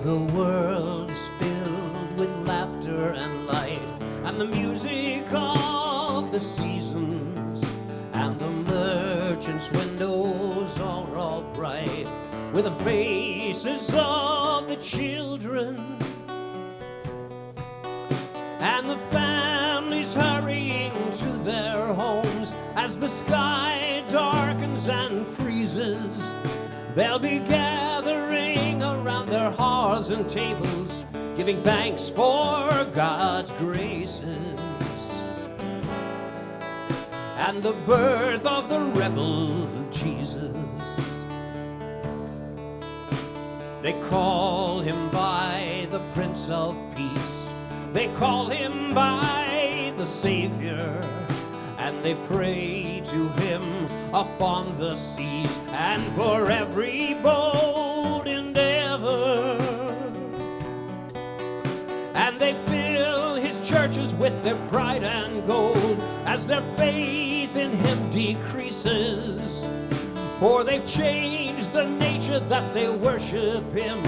The world's filled with laughter and light, and the music of the seasons, and the merchants' windows are all bright with the faces of the children, and the families hurrying to their homes. As the sky darkens and freezes, they'll be gathering around their hearths and tables, giving thanks for God's graces and the birth of the rebel Jesus. They call him by the Prince of Peace, they call him by the Savior, and they pray to him upon the seas and for every bold endeavor. And they fill his churches with their pride and gold as their faith in him decreases. For they've changed the nature that they worship him,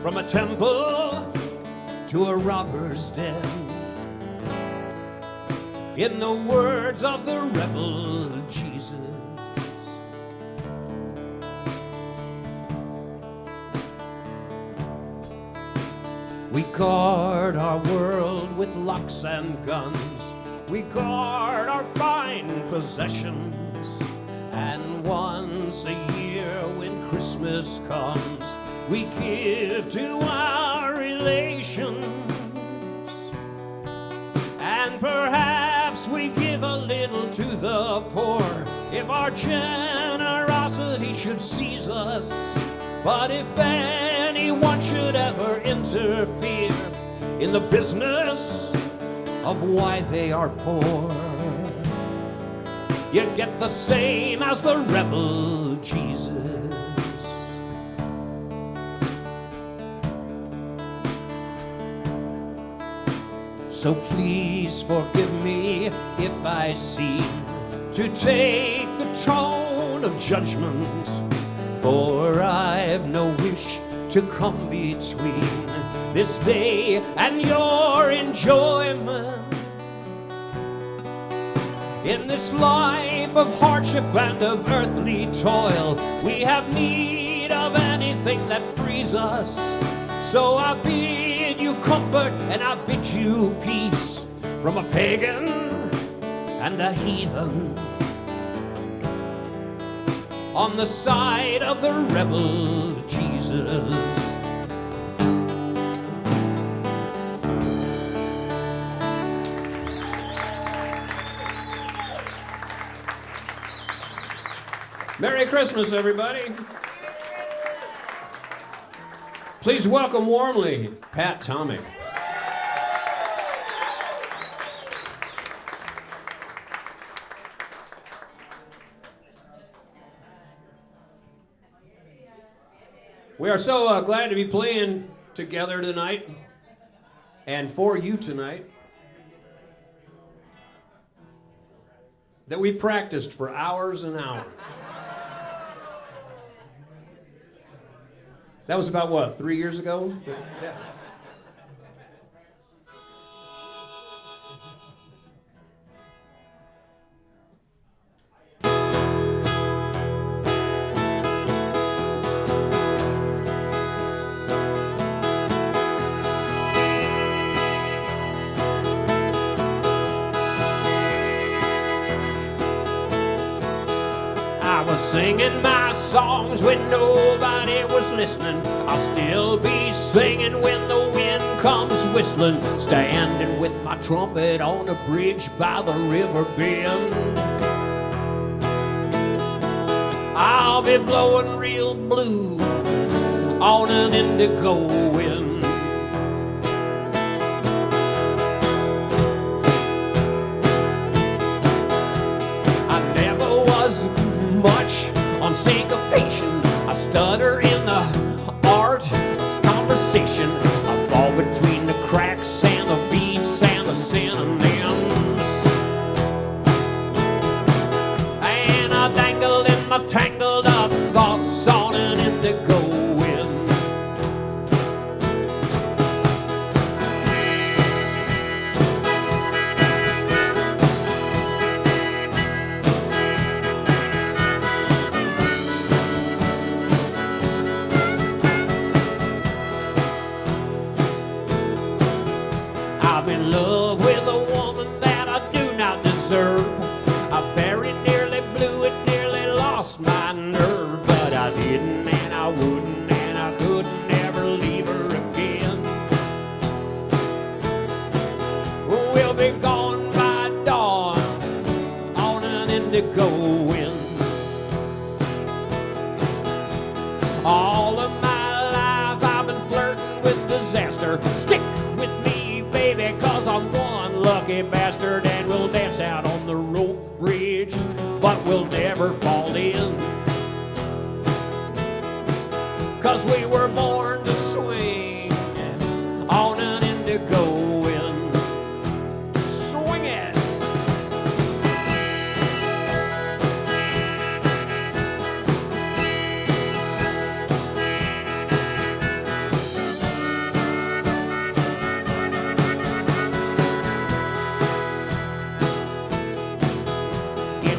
from a temple to a robber's den. In the words of the rebel Jesus, we guard our world with locks and guns, we guard our fine possessions, and once a year when Christmas comes, we give to our relations, and perhaps we give a little to the poor if our generosity should seize us. But if anyone should ever interfere in the business of why they are poor, you get the same as the rebel Jesus. So please forgive me if I seem to take the tone of judgment, for I've no wish to come between this day and your enjoyment. In this life of hardship and of earthly toil, we have need of anything that frees us. So I bid you comfort and I bid you peace from a pagan and a heathen, on the side of the rebel Jesus. Merry Christmas, everybody. Please welcome warmly Pat Tomek. We are so glad to be playing together tonight and for you tonight that we practiced for hours and hours. That was about, what, 3 years ago? Yeah. I was singing my songs when nobody was listening. I'll still be singing when the wind comes whistling, standing with my trumpet on a bridge by the river bend. I'll be blowing real blue on an indigo wind. I never was much on syncopation. I stutter in the art of conversation. I fall between the cracks and the beats and the synonyms, and I dangle in my tangled up thoughts on an indigo wind. I'm in love with a woman that I do not deserve. I very nearly blew it, nearly lost my nerve, but I didn't and I wouldn't and I couldn't ever leave her again. We'll be gone by dawn on an indigo wind. All of my life I've been flirting with disaster. Stick with me, baby, 'cause I'm one lucky bastard, and we'll dance out on the rope bridge, but we'll never fall in. 'Cause we were born to swing on an indigo wind. Swing it.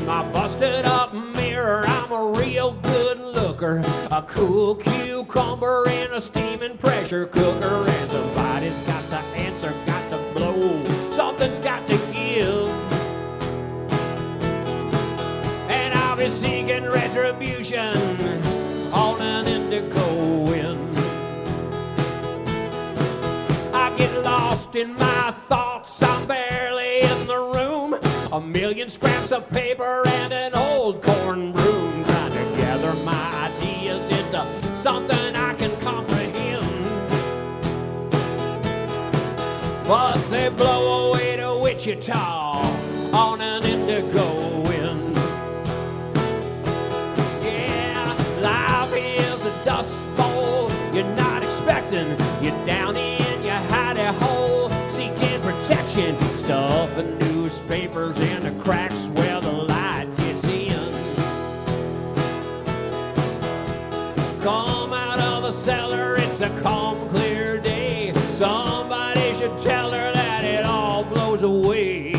My busted up mirror, I'm a real good looker, a cool cucumber in a steaming pressure cooker, and somebody's got to answer, got to blow, something's got to give, and I'll be seeking retribution on an indigo wind. I get lost in my thoughts, I'm barely in the room. A million scraps of paper and an old corn broom, trying to gather my ideas into something I can comprehend. But they blow away to Wichita on an indigo wind. Yeah, life is a dust bowl you're not expecting. You're down in your hidey hole, seeking protection, stuffing newspapers in the cracks where the light gets in. Come out of the cellar, it's a calm, clear day. Somebody should tell her that it all blows away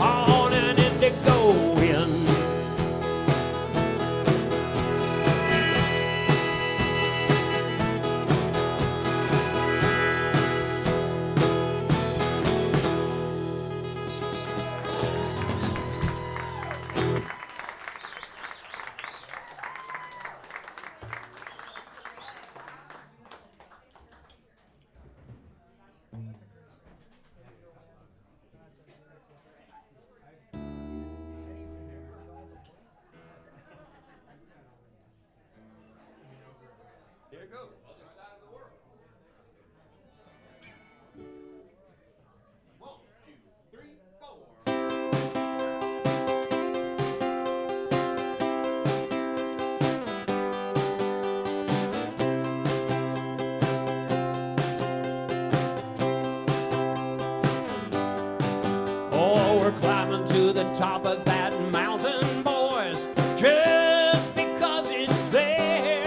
on an indigo wind. There it goes, other side of the world. 1, 2, 3, 4. Oh, we're climbing to the top of that mountain, boys, just because it's there.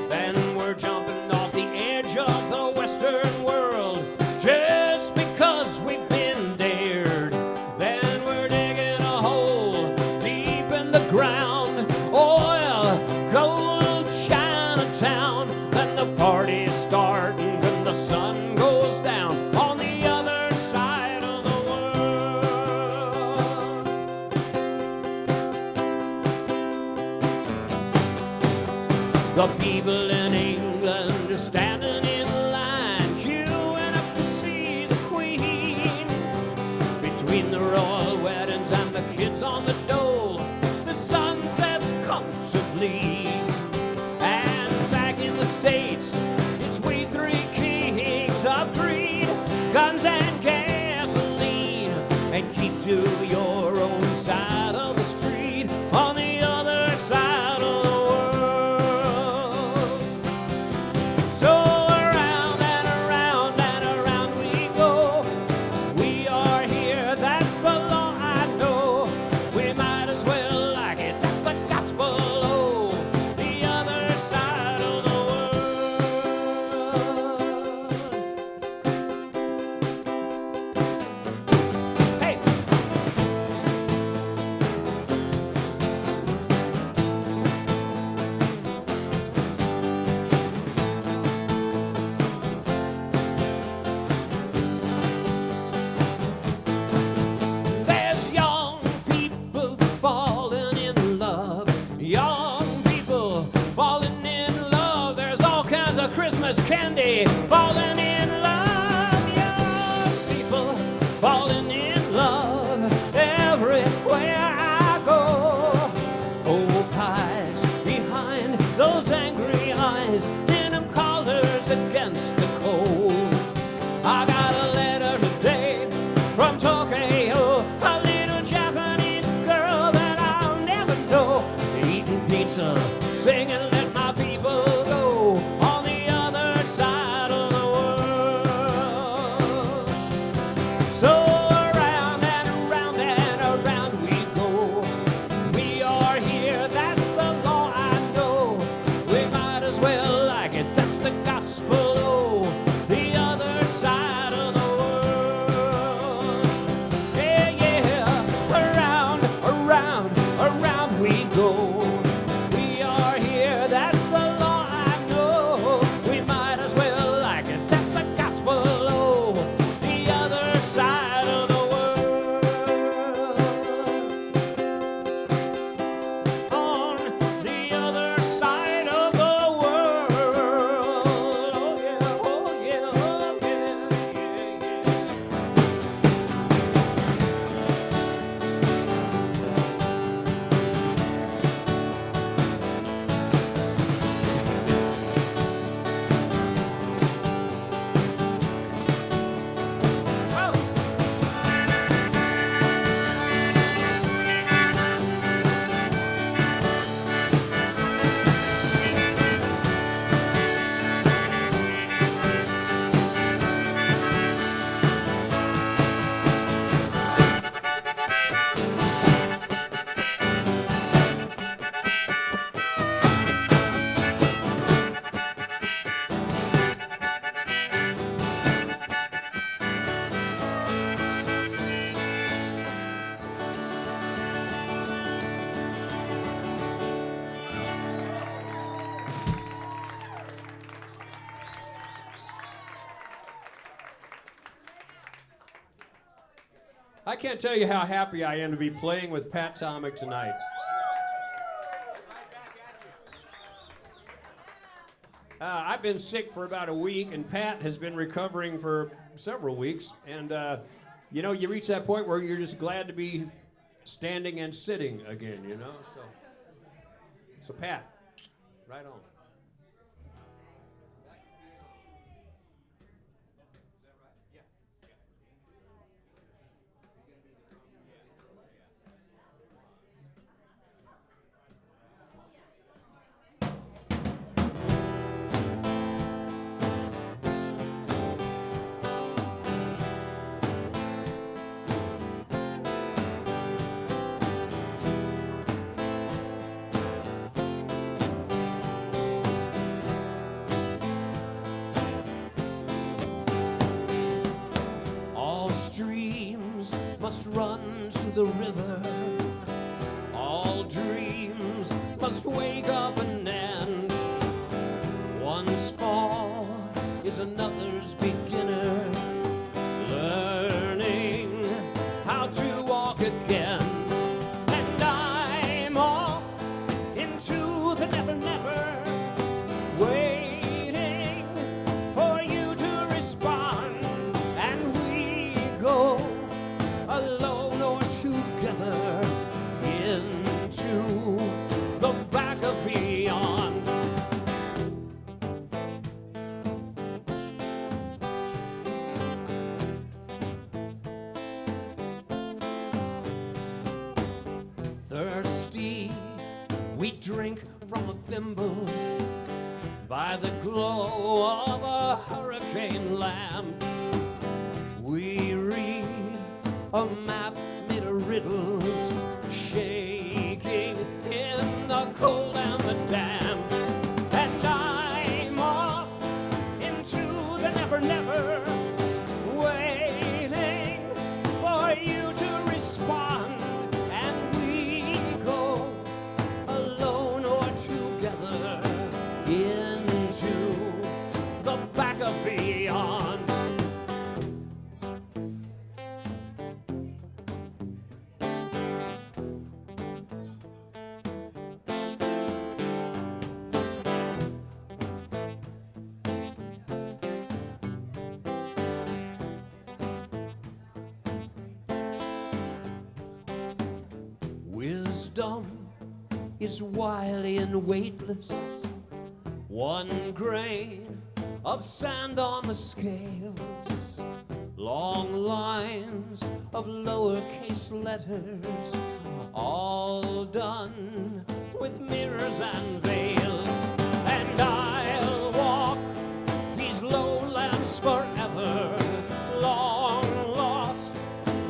Then we're jumping off the edge of the western world, just because we've been dared. Then we're digging a hole deep in the ground, oil, gold, Chinatown. Then the party's starting when the sun goes down on the other side of the world. The people in England are standing in line, queuing up to see the Queen. Between the royal weddings and the kids on the dole, the sun sets comfortably. And back in the States, it's we three kings of greed, guns and gasoline, and keep to your own side of the street on the other side of the world. So around and around and around we go. We are here, that's the law I know. We might as well like it, that's the gospel. Oh, the other side of the world. Hey! falling in love. Young people falling in love everywhere I go. Oh, pies behind those angry eyes, denim collars against the cold. I got a letter today from Tokyo, a little Japanese girl that I'll never know. Eating pizza, singing "Let My People Go" on the other side of the world. So around and around and around we go. We are here, that's the law I know. We might as well like it, that's the gospel. Oh, the other side of the world. Yeah, yeah, around, around, around we go. We are here, that's the law I know. We might as well like it, that's the gospel. Oh, the other side of the world. On the other side of the world. Oh yeah, oh yeah, oh yeah, yeah, yeah. I can't tell you how happy I am to be playing with Pat Tomek tonight. I've been sick for about a week, and Pat has been recovering for several weeks. And, you know, you reach that point where you're just glad to be standing and sitting again, you know? So Pat, right on. All streams must run to the river. All dreams must wake up and end. One's fall is another's beginner, learning how to walk again. And I'm off into the never, never, waiting for you to respond. And we go alone or together into the back of beyond. Thirsty, we drink from a thimble by the glow of a hurricane lamp. We read a map made of riddles, shaking in the cold and the damp. And I'm off into the never, never, waiting for you to respond. And we go alone or together into the back of beyond. wisdom is wily and weightless. 1 grain of sand on the scales, long lines of lowercase letters, all done with mirrors and veils. And I'll walk these lowlands forever, long lost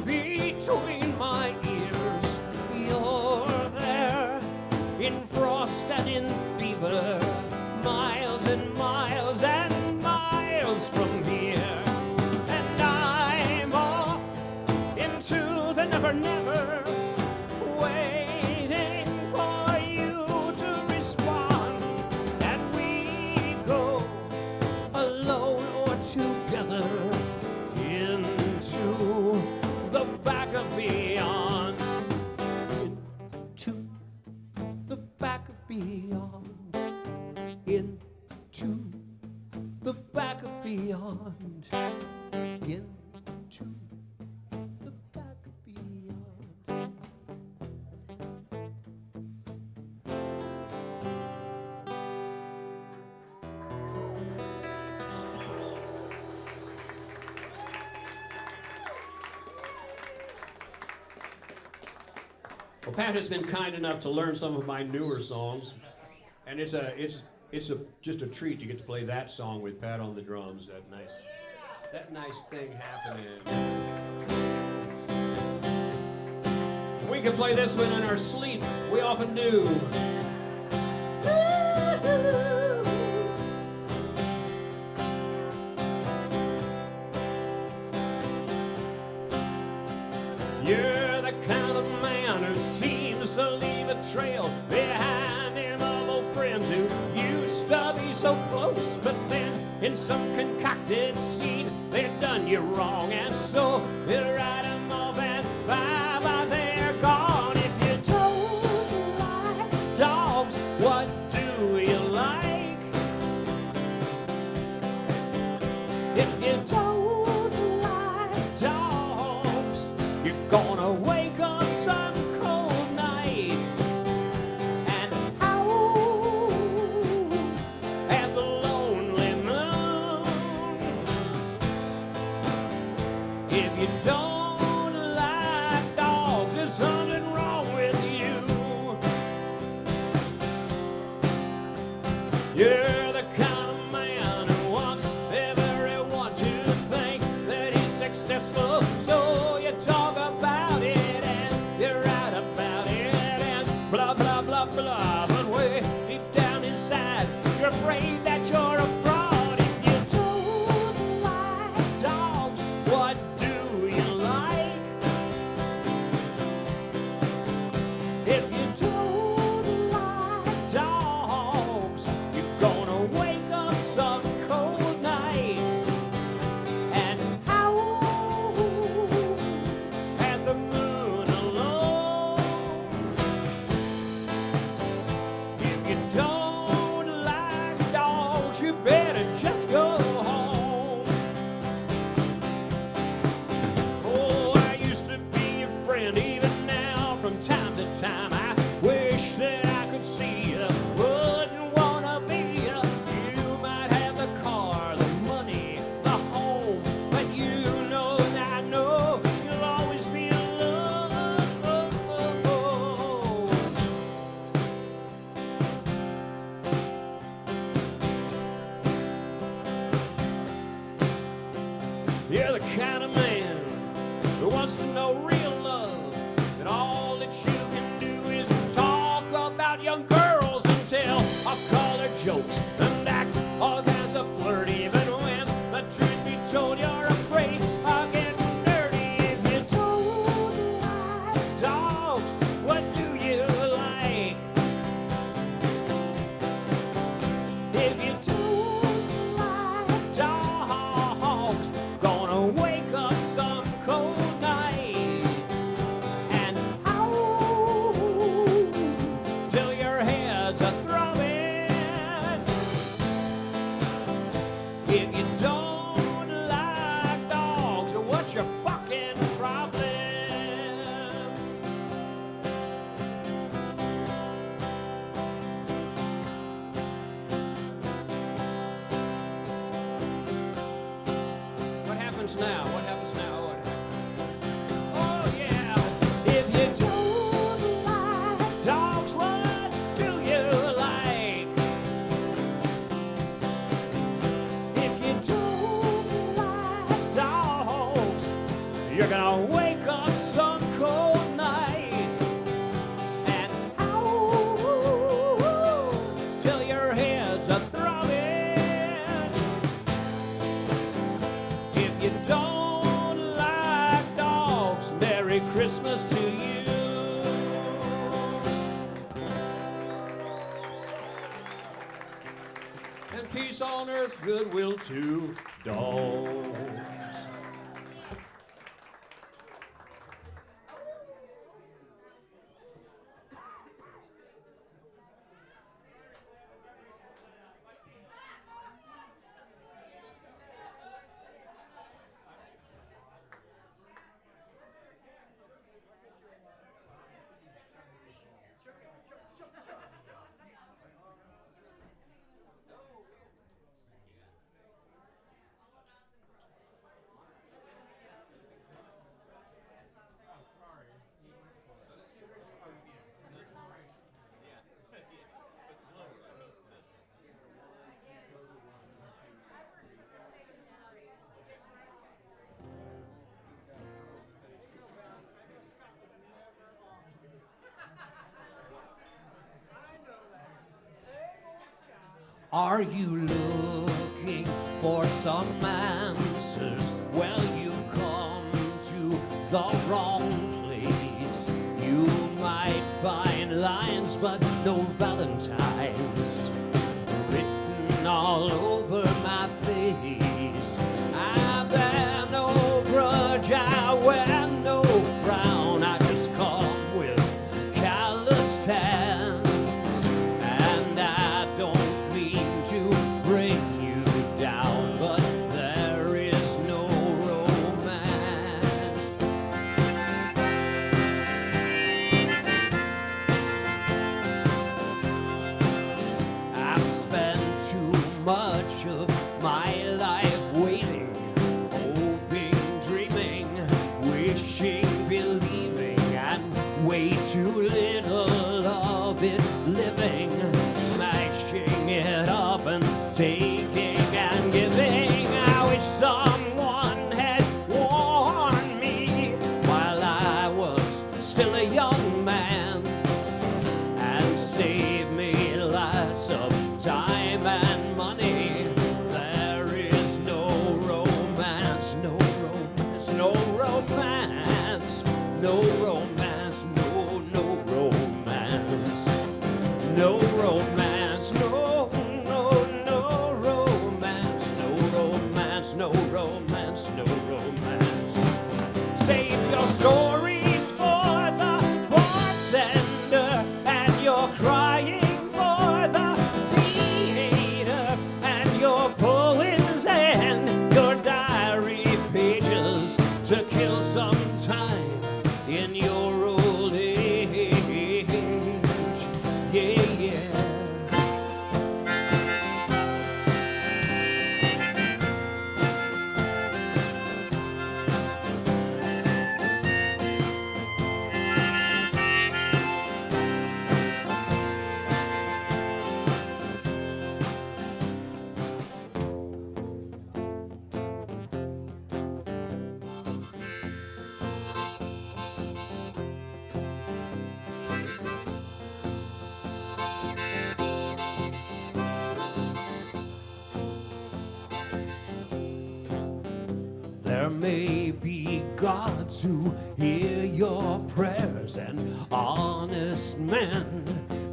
between my ears. You're there in frost and in fever, miles and miles and miles from here. And I'm off into the never never, waiting for you to respond. And we go alone or together into the back of beyond, into the back of beyond, into the back of beyond, into the back of beyond. Well, Pat has been kind enough to learn some of my newer songs, and it's just a treat to get to play that song with Pat on the drums. That nice thing happening. We could play this one in our sleep. We often do. You're the kind of man who seems to leave a trail behind him of old friends who used to be so close, but then in some concocted scene they've done you wrong, and so you write them off and bye-bye, they're gone. If you don't like dogs, what do you like? If you don't like dogs, you're gonna wake up some cold night and howl at the lonely moon. If you don't like dogs, there's something wrong with you. You're the kind of man who wants everyone to think that he's successful, so you talk about it and you write about it and blah, blah, blah, blah. But way deep down inside, you're afraid that you're a fraud. If you don't like dogs, what do you like? If you don't like dogs, you're gonna wake up some cold night and howl at the moon alone. If you don't like dogs, you better just go home. Oh, I used to be your friend, even now from time to time I wish that I could see you, wouldn't wanna be you. You might have the car, the money, the home, but you know that I know you'll always be alone. You're the kind of man who wants to know real love, and all that you can do is talk about young girls and tell off-color jokes and act all kinds of flirt, even when the truth be told you're afraid of getting dirty. If you don't like dogs, what do you like? If you don't like dogs, gonna wake up some cold night happens now? What happens now? Oh, yeah. If you don't like dogs, what do you like? If you don't like dogs, you're gonna wake up some cold night and ow, till your head's a throbbing. If you don't like dogs, Merry Christmas to you. And peace on earth, goodwill to dogs. Are you looking for some answers? Well, you've come to the wrong place. You might find lines, but no valentines written all over my face. I bear no grudge, I wear no frown. I just come with callous hands, and I don't to bring you down, but there is no romance. I've spent too much of my life waiting, hoping, dreaming, wishing, believing, and way too little of it living, smashing it up and taking and giving. I wish someone had warned me while I was still a young man and saved me lots of time and money. There is no romance, no romance, no romance, no romance, no romance, no romance, no romance, no romance, no romance. Save your stories for the bartender, and you're crying for the theater, and your poems and your diary pages to kill some time in your old age. Yeah, yeah. There may be gods who hear your prayers, and honest men,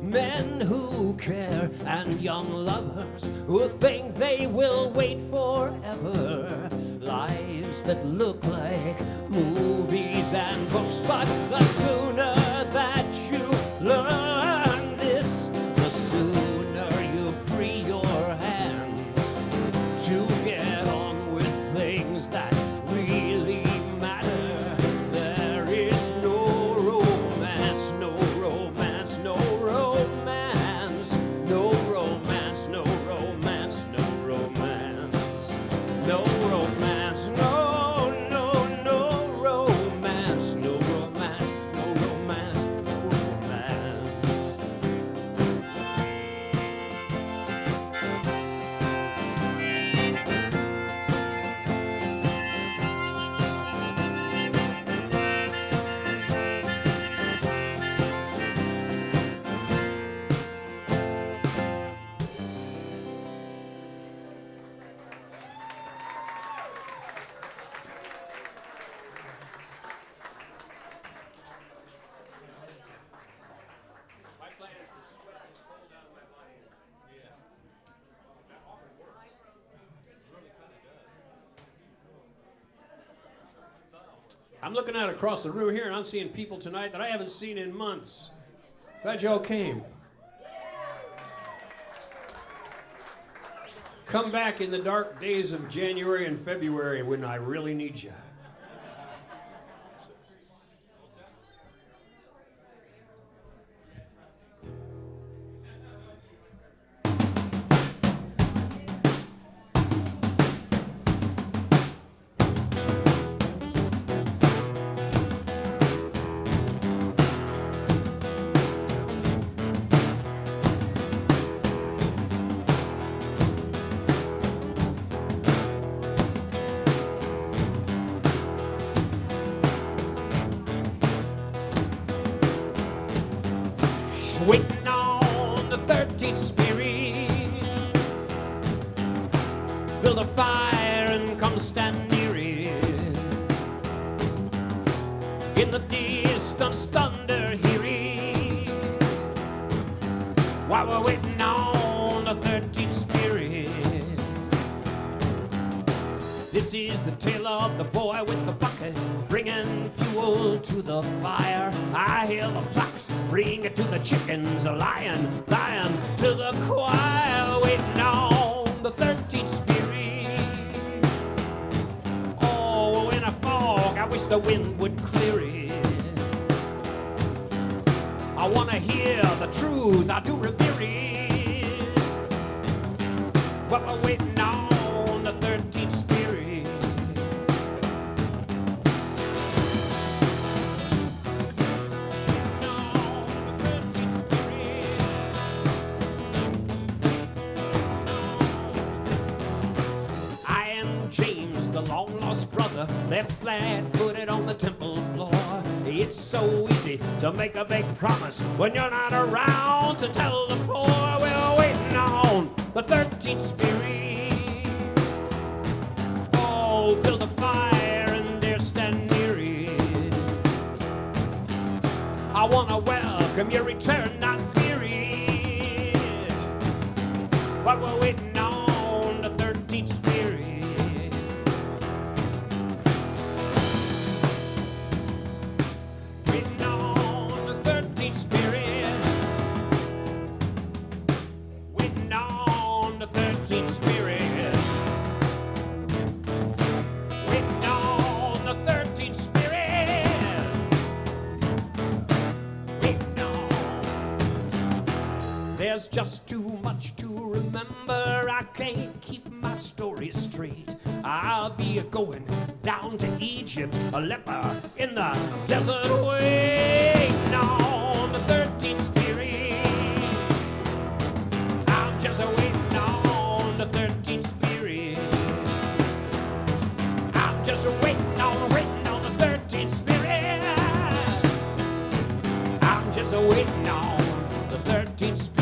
men who care, and young lovers who think they will wait forever. Lives that look like movies and books, but the sooner that you learn this, the sooner you free your hands to get on with things that really matter. There is no romance, no romance, no romance, no romance, no romance, no romance, no romance, no I'm looking out across the room here, and I'm seeing people tonight that I haven't seen in months. Glad y'all came. Come back in the dark days of January and February when I really need you. Waiting on the 13th spirit. Build a fire and come stand near it. In the distance thunder hear it. While we're waiting on the 13th spirit. This is the tale of the boy with the bucket, bringing fuel to the fire. I hear the flocks, bring it to the chickens, a lion, lion to the choir, waiting on the 13th spirit. Oh, in a fog, I wish the wind would clear it. I want to hear the truth, I do revere it. But we're waiting on the 13th spirit. The long-lost brother left flat-footed on the temple floor. It's so easy to make a big promise when you're not around to tell the poor. We're waiting on the 13th spirit. Oh, build a fire and there stand near it. I want to welcome your return, not fear it. But we're waiting on the 13th spirit. There's just too much to remember. I can't keep my story straight. I'll be going down to Egypt, a leper in the desert, waiting on the 13th spirit. I'm just waiting on the 13th spirit. I'm just waiting on the 13th spirit. I'm just waiting on the 13th spirit.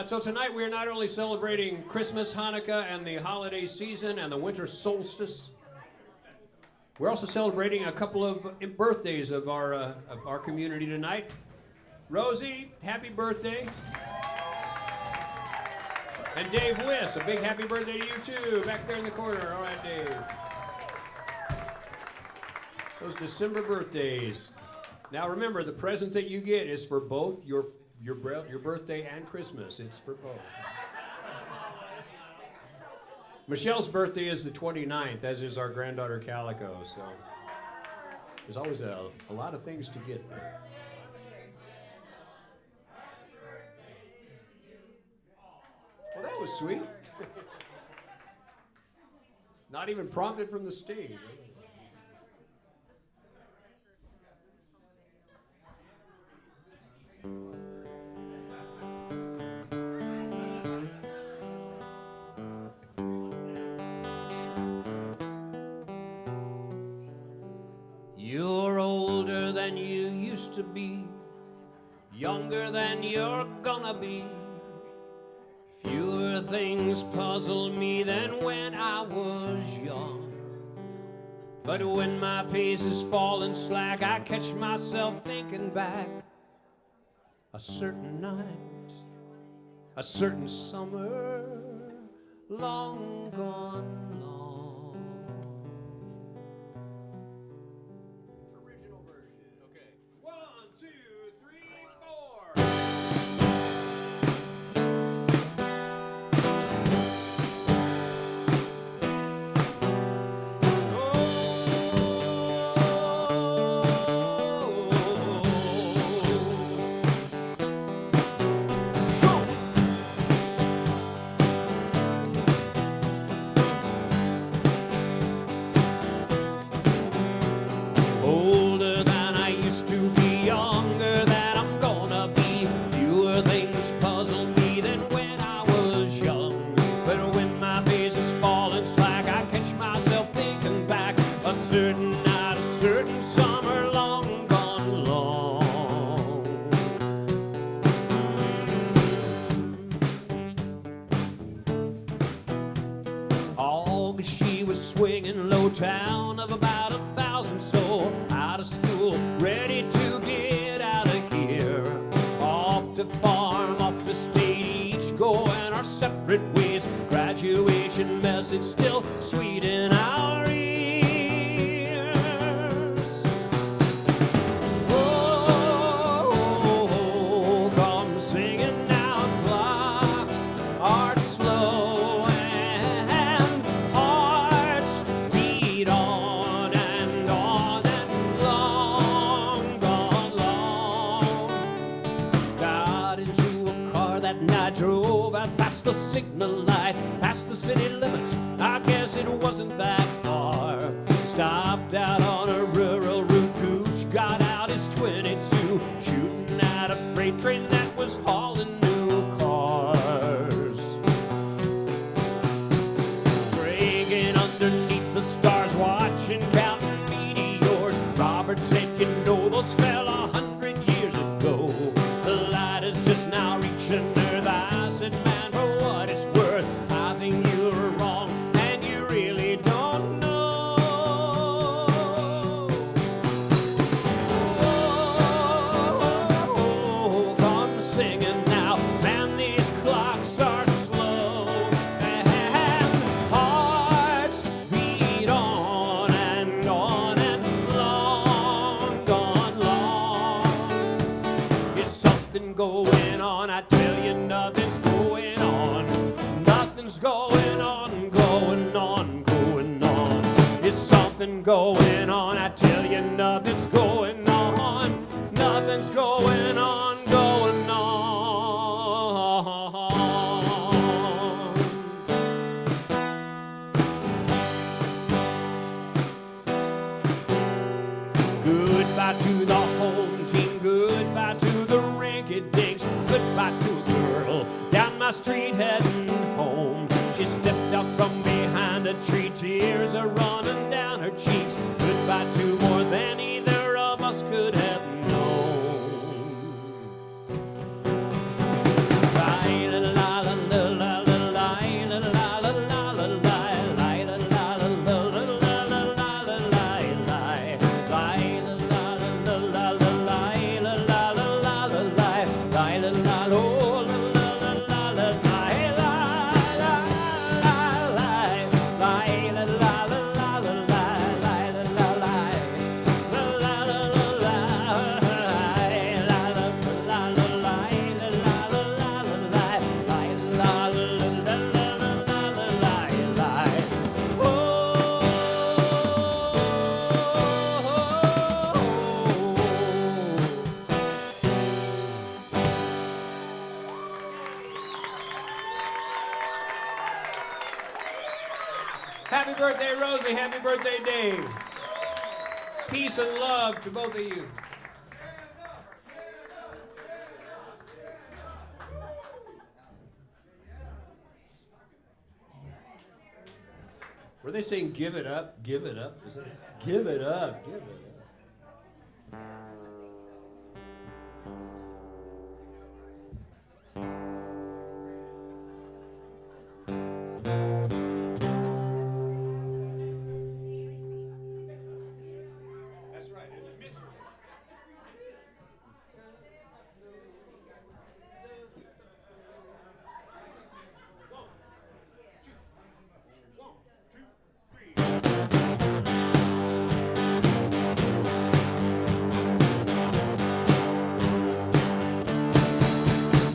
So tonight we're not only celebrating Christmas, Hanukkah, and the holiday season and the winter solstice. We're also celebrating a couple of birthdays of our community tonight. Rosie, happy birthday. And Dave Wiss, a big happy birthday to you too, back there in the corner. All right, Dave. Those December birthdays. Now remember, the present that you get is for both your birthday and Christmas. It's for both. Michelle's birthday is the 29th, as is our granddaughter Calico, so there's always a lot of things to get there. Well, that was sweet. Not even prompted from the stage. than you used to be, younger than you're gonna be. Fewer things puzzle me than when I was young. But when my pace is falling slack, I catch myself thinking back. A certain night, a certain summer, long gone long. Original version. Okay. 1, 2, 3, 4. Swinging low town of about 1,000 so out of school, ready to get out of here. Off to farm, off to state, each going our separate ways. Graduation message still sweet in our ears. Oh, come singing now, clocks are slow. Drove out past the signal light, past the city limits. I guess it wasn't that far. Stopped out on a rural route. Gooch got out his 22, shooting at a freight train that was hauling new cars. Drinking underneath the stars, watching, counting meteors. Robert said, you know, those fell 100 years ago. The light is just now reaching Earth. I said, man, for what it's worth, I think you're wrong, and you really don't know. Oh, come singing now, man, these clocks are slow, and hearts beat on and long gone long. Is something going on? I tell you, nothing's going on. Nothing's going on, going on, going on. Is something going on? I tell you, nothing's going on. Nothing's going on, going on. Goodbye to the home team. Goodbye to the rinky-dinks. Goodbye to a girl down my street heading home. She stepped out from behind a tree, tears are running down her cheeks. Goodbye to more than either of us could have known. Happy birthday, Rosie. Happy birthday, Dave. Peace and love to both of you. Were they saying give it up? Give it up? Is it? Give it up. Give it up.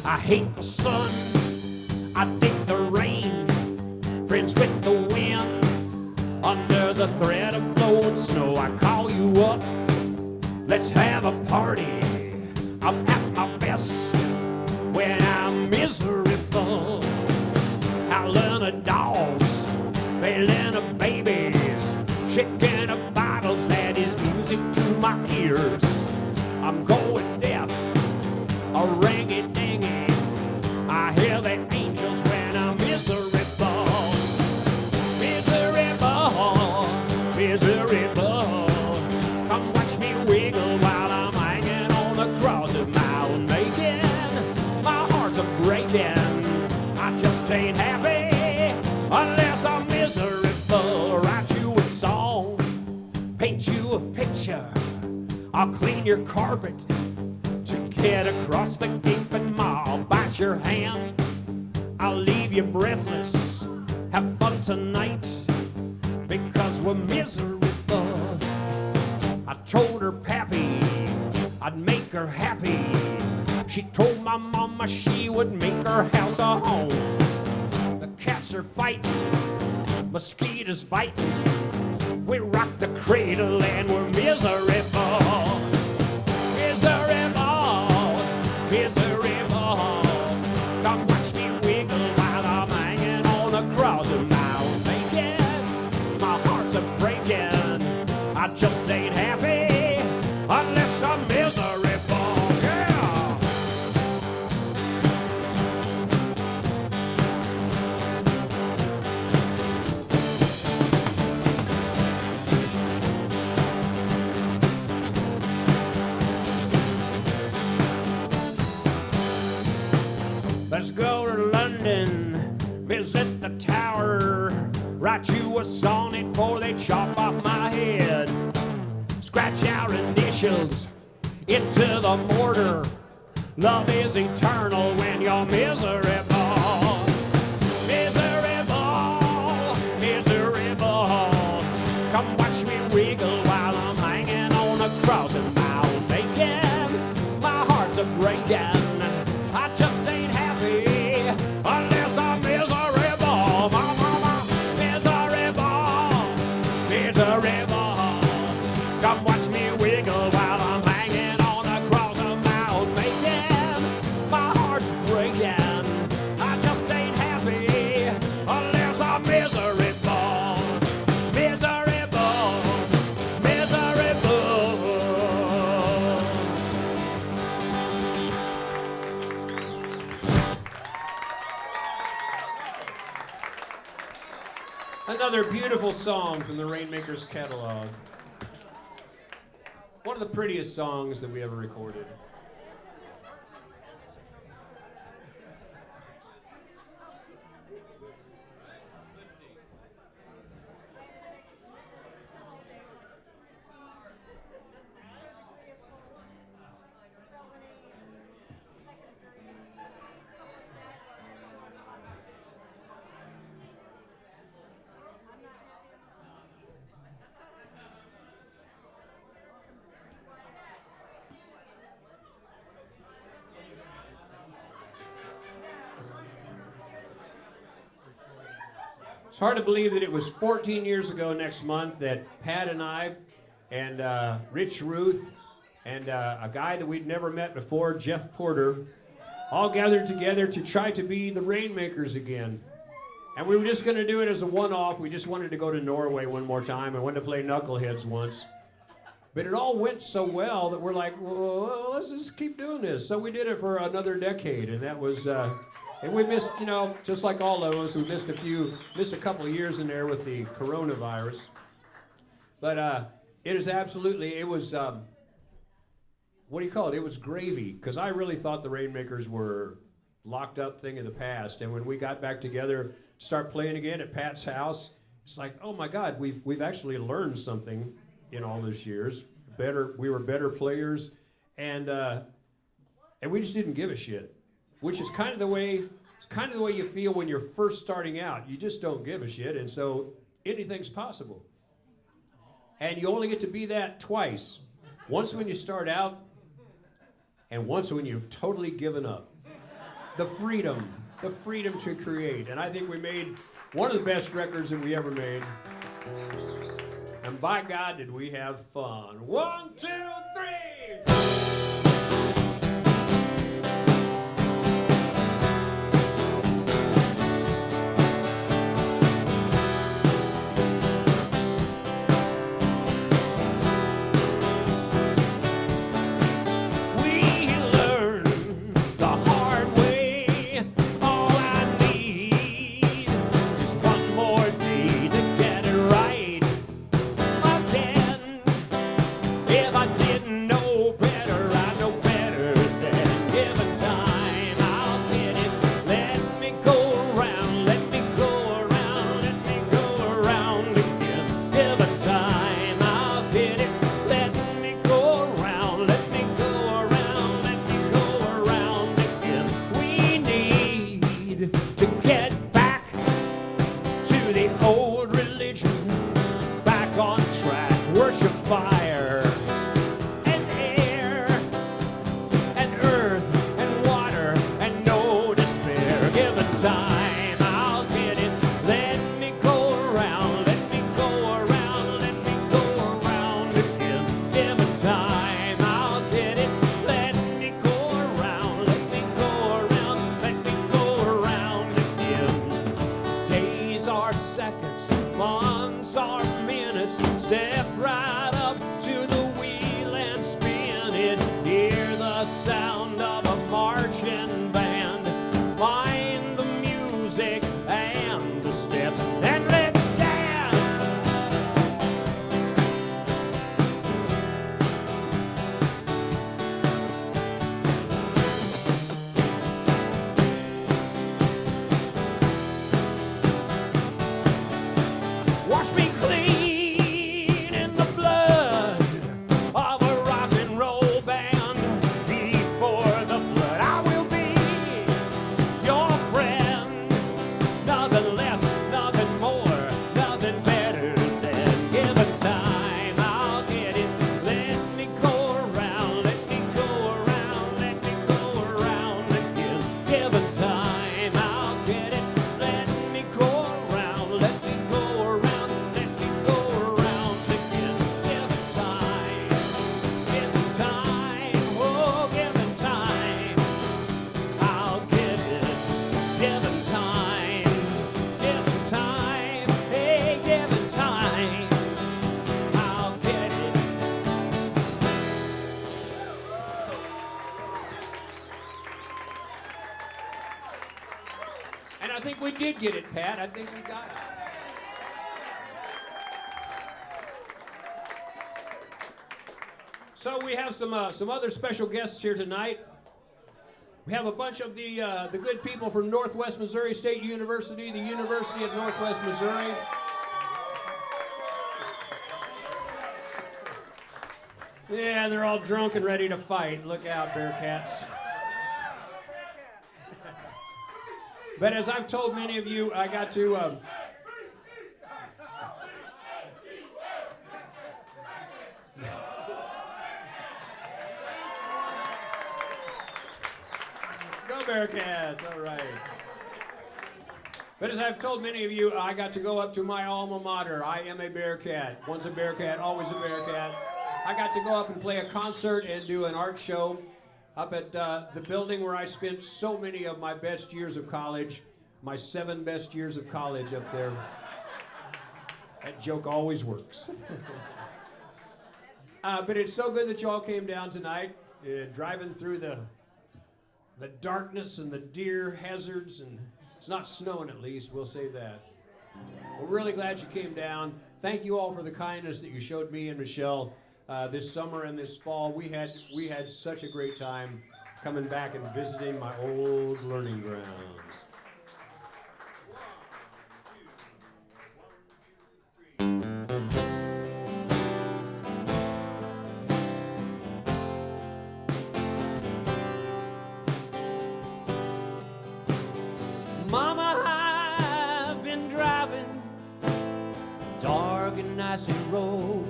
I hate the sun, I dig the rain, friends with the wind, under the threat of blowing snow. I call you up, let's have a party. I'm at my best when I'm miserable. Howling of dogs, bailing of babies, shaking of bottles, that is music to my ears. I'm going deaf, a ringy-dingy. I hear the angels when I'm miserable. Miserable, miserable. Come watch me wiggle while I'm hanging on the cross of my own making. My heart's a breaking, I just ain't happy unless I'm miserable. Write you a song, paint you a picture, I'll clean your carpet to get across the gaping maw. I'll bite your hand, I'll leave you breathless. Have fun tonight because we're miserable. I told her pappy I'd make her happy. She told my mama she would make her house a home. The cats are fighting, mosquitoes biting. We rock the cradle and we're miserable. Miserable, miserable. Come watch me wiggle while I'm hanging on the cross of my own making. My heart's a breaking, I just ain't happy unless I'm miserable. Yeah. Let's go to London, visit the tower, write you a sonnet before they chop off my head. Scratch our initials into the mortar. Love is eternal when you're miserable. Miserable, miserable. Come watch me wiggle while I'm hanging on a cross of my own making. My heart's a breaking, I just ain't happy unless I'm miserable. Mama, miserable, miserable. Come watch me wiggle while I'm hanging on the cross of my own making. My heart's breaking, I just ain't happy unless I'm miserable. Miserable, miserable. Another beautiful song from the Rainmakers catalog. One of the prettiest songs that we ever recorded. It's hard to believe that it was 14 years ago next month that Pat and I and Rich Ruth and a guy that we'd never met before, Jeff Porter, all gathered together to try to be the Rainmakers again. And we were just going to do it as a one-off. We just wanted to go to Norway one more time and wanted to play Knuckleheads once. But it all went so well that we're like, well, let's just keep doing this. So we did it for another decade, and that was... and we missed, you know, just like all of us, we missed a couple of years in there with the coronavirus. But it is absolutely, it was, what do you call it? It was gravy, because I really thought the Rainmakers were locked up thing of the past. And when we got back together, start playing again at Pat's house, it's like, oh my God, we've actually learned something in all these years. We were better players, and we just didn't give a shit. Which is kind of the way you feel when you're first starting out. You just don't give a shit, and so anything's possible. And you only get to be that twice. Once when you start out, and once when you've totally given up. the freedom to create. And I think we made one of the best records that we ever made. And by God, did we have fun. 1, 2, 3. I think we did get it, Pat. I think we got it. So we have some other special guests here tonight. We have a bunch of the good people from Northwest Missouri State University, the University of Northwest Missouri. Yeah, they're all drunk and ready to fight. Look out, Bearcats. But as I've told many of you, I got to... Go Bearcats, all right. But as I've told many of you, I got to go up to my alma mater. I am a Bearcat. Once a Bearcat, always a Bearcat. I got to go up and play a concert and do an art show up at the building where I spent so many of my best years of college, my 7 best years of college up there. That joke always works. But it's so good that you all came down tonight, driving through the darkness and the deer hazards, and it's not snowing at least, we'll say that. We're really glad you came down. Thank you all for the kindness that you showed me and Michelle this summer and this fall. We had such a great time coming back and visiting my old learning grounds. Mama, I've been driving dark and icy road.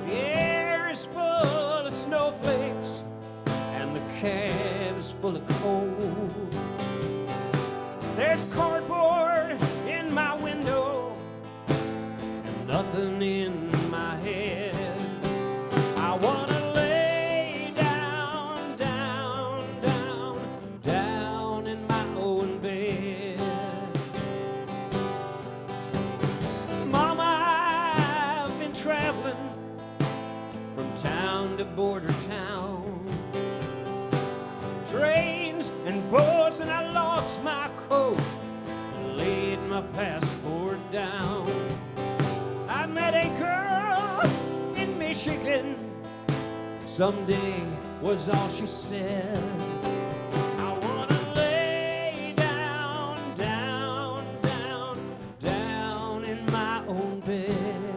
The air is full of snowflakes and the cab is full of coal. There's cardboard in my window and nothing in my head. I wanna lay down, down, down, down in my own bed. Mama, I've been traveling from town to border town. Trains and boats, and I lost my coat and laid my passport down. I met a girl in Michigan. Someday was all she said. I wanna lay down, down, down, down in my own bed.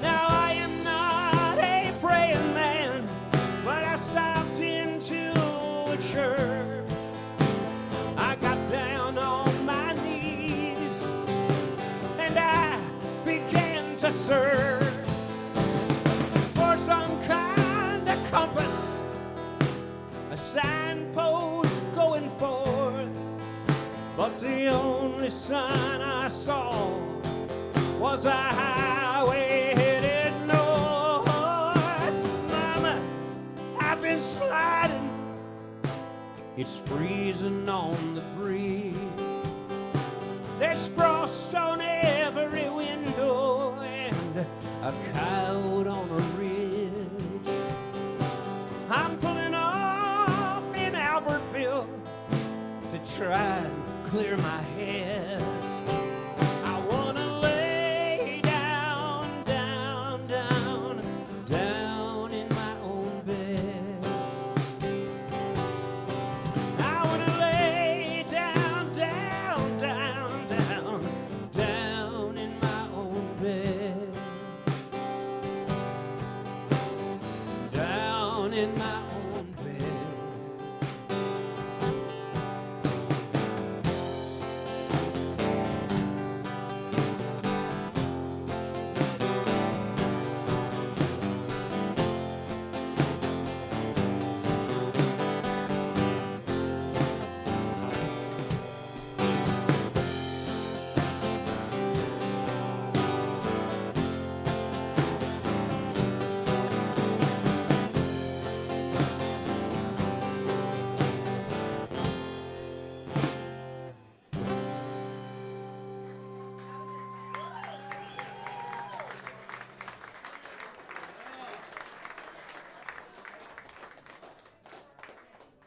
Now I am not a praying man, but I stopped into a church. I got down on my knees and I began to search for some kind of compass, a signpost going forth. But the only sign I saw was a highway headed north. Mama, I've been sliding, it's freezing on the bridge. There's frost on every window and a coyote on a ridge. I'm pulling off in Albertville to try and clear my head. I wanna lay down, down, down, down in my own bed. I wanna lay down, down, down, down, down in my own bed. Down in my own bed.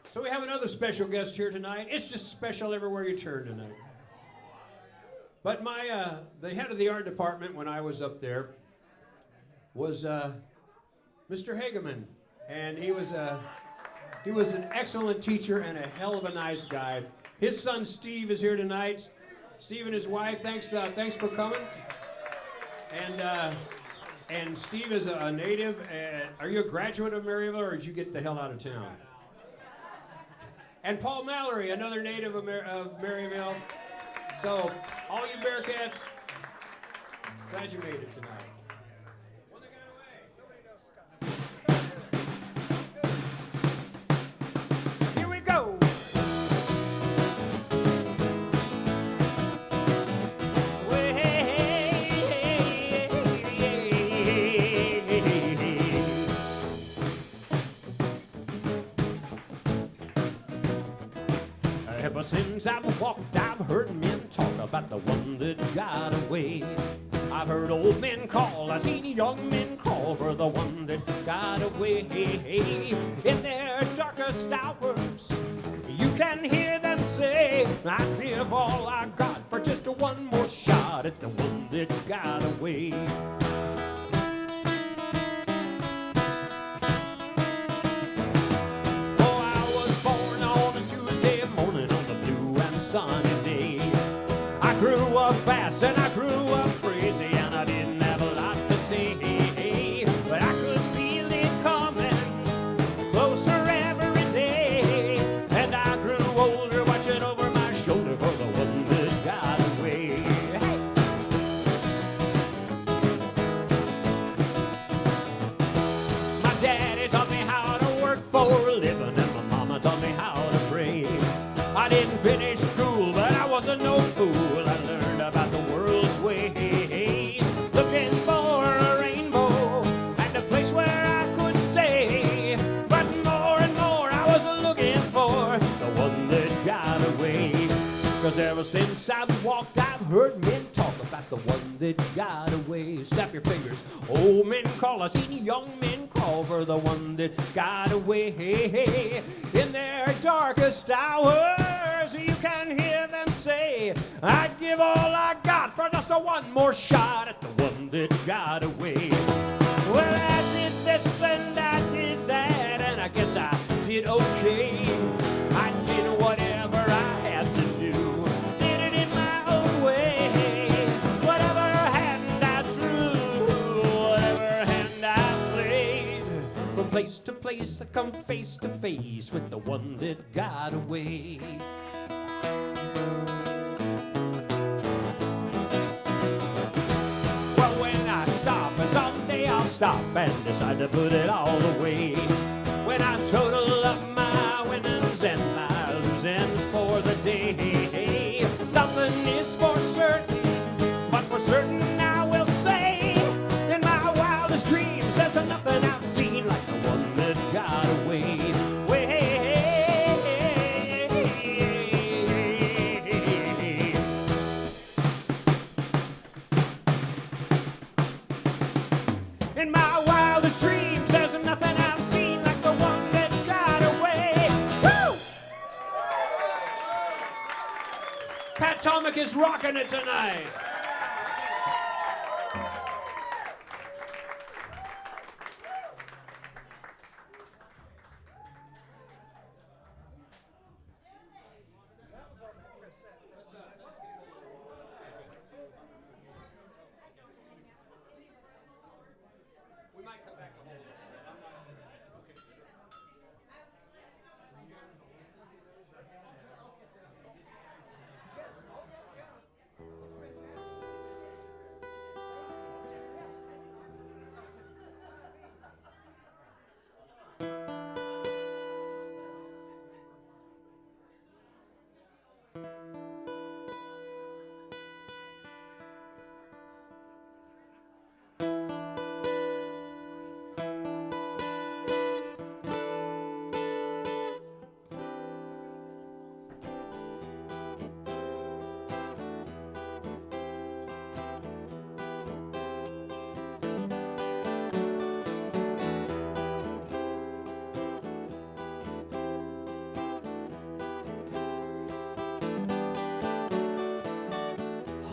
So we have another special guest here tonight. It's just special everywhere you turn tonight. But the head of the art department when I was up there was Mr. Hageman, and he was an excellent teacher and a hell of a nice guy. His son Steve is here tonight. Steve and his wife, thanks for coming. And Steve is a native. Are you a graduate of Maryville, or did you get the hell out of town? And Paul Mallory, another native of Maryville. So, all you Bearcats, glad you made it tonight. When they got away, nobody knows. Here we go. Ever since I've walked, I've heard men talk about the one that got away. I've heard old men call, I've seen young men call for the one that got away. In their darkest hours, you can hear them say, I'd give all I got for just one more shot at the one that got away. Sunny day. I grew up fast and I grew up crazy, and I didn't have a lot to say, but I could feel it coming closer every day. And I grew older, watching over my shoulder for the one that got away. Hey. My daddy taught me how to work Ever since I've walked, I've heard men talk about the one that got away. Snap your fingers. Old men call, I've seen young men call for the one that got away. Hey, hey. In their darkest hours, you can hear them say, I'd give all I got for just a one more shot at the one that got away. Well, I did this and I did that, and I guess I did okay. I did whatever I had to do, did it in my own way. Whatever hand I drew, whatever hand I played. From place to place, I come face to face with the one that got away. Well, when I stop, and someday I'll stop and decide to put it all away. When I total up my winnings and my losings for the day, nothing is for certain, but for certain I will say, in my wildest dreams there's nothing I've seen like the one that got away. In my wildest dreams there's nothing I've seen like the one that got away. Woo! Pat Tomek is rocking it tonight. We might come back a little bit.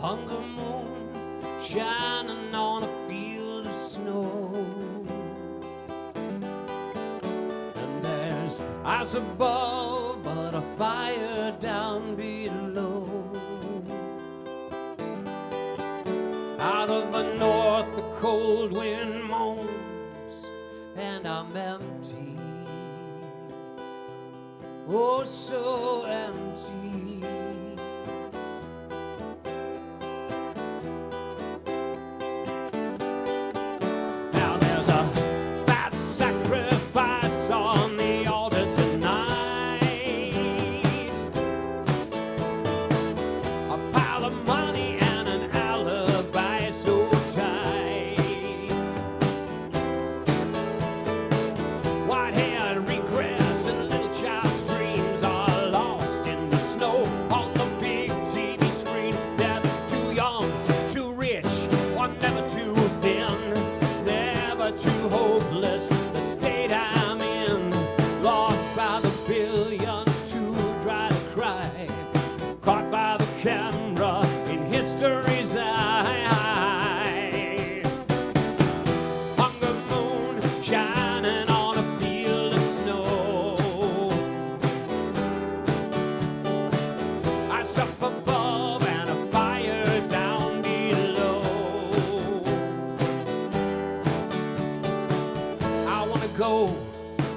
Hung the moon shining on a field of snow, and there's ice above but a fire down below. Out of the north the cold wind moans, and I'm empty, oh so empty.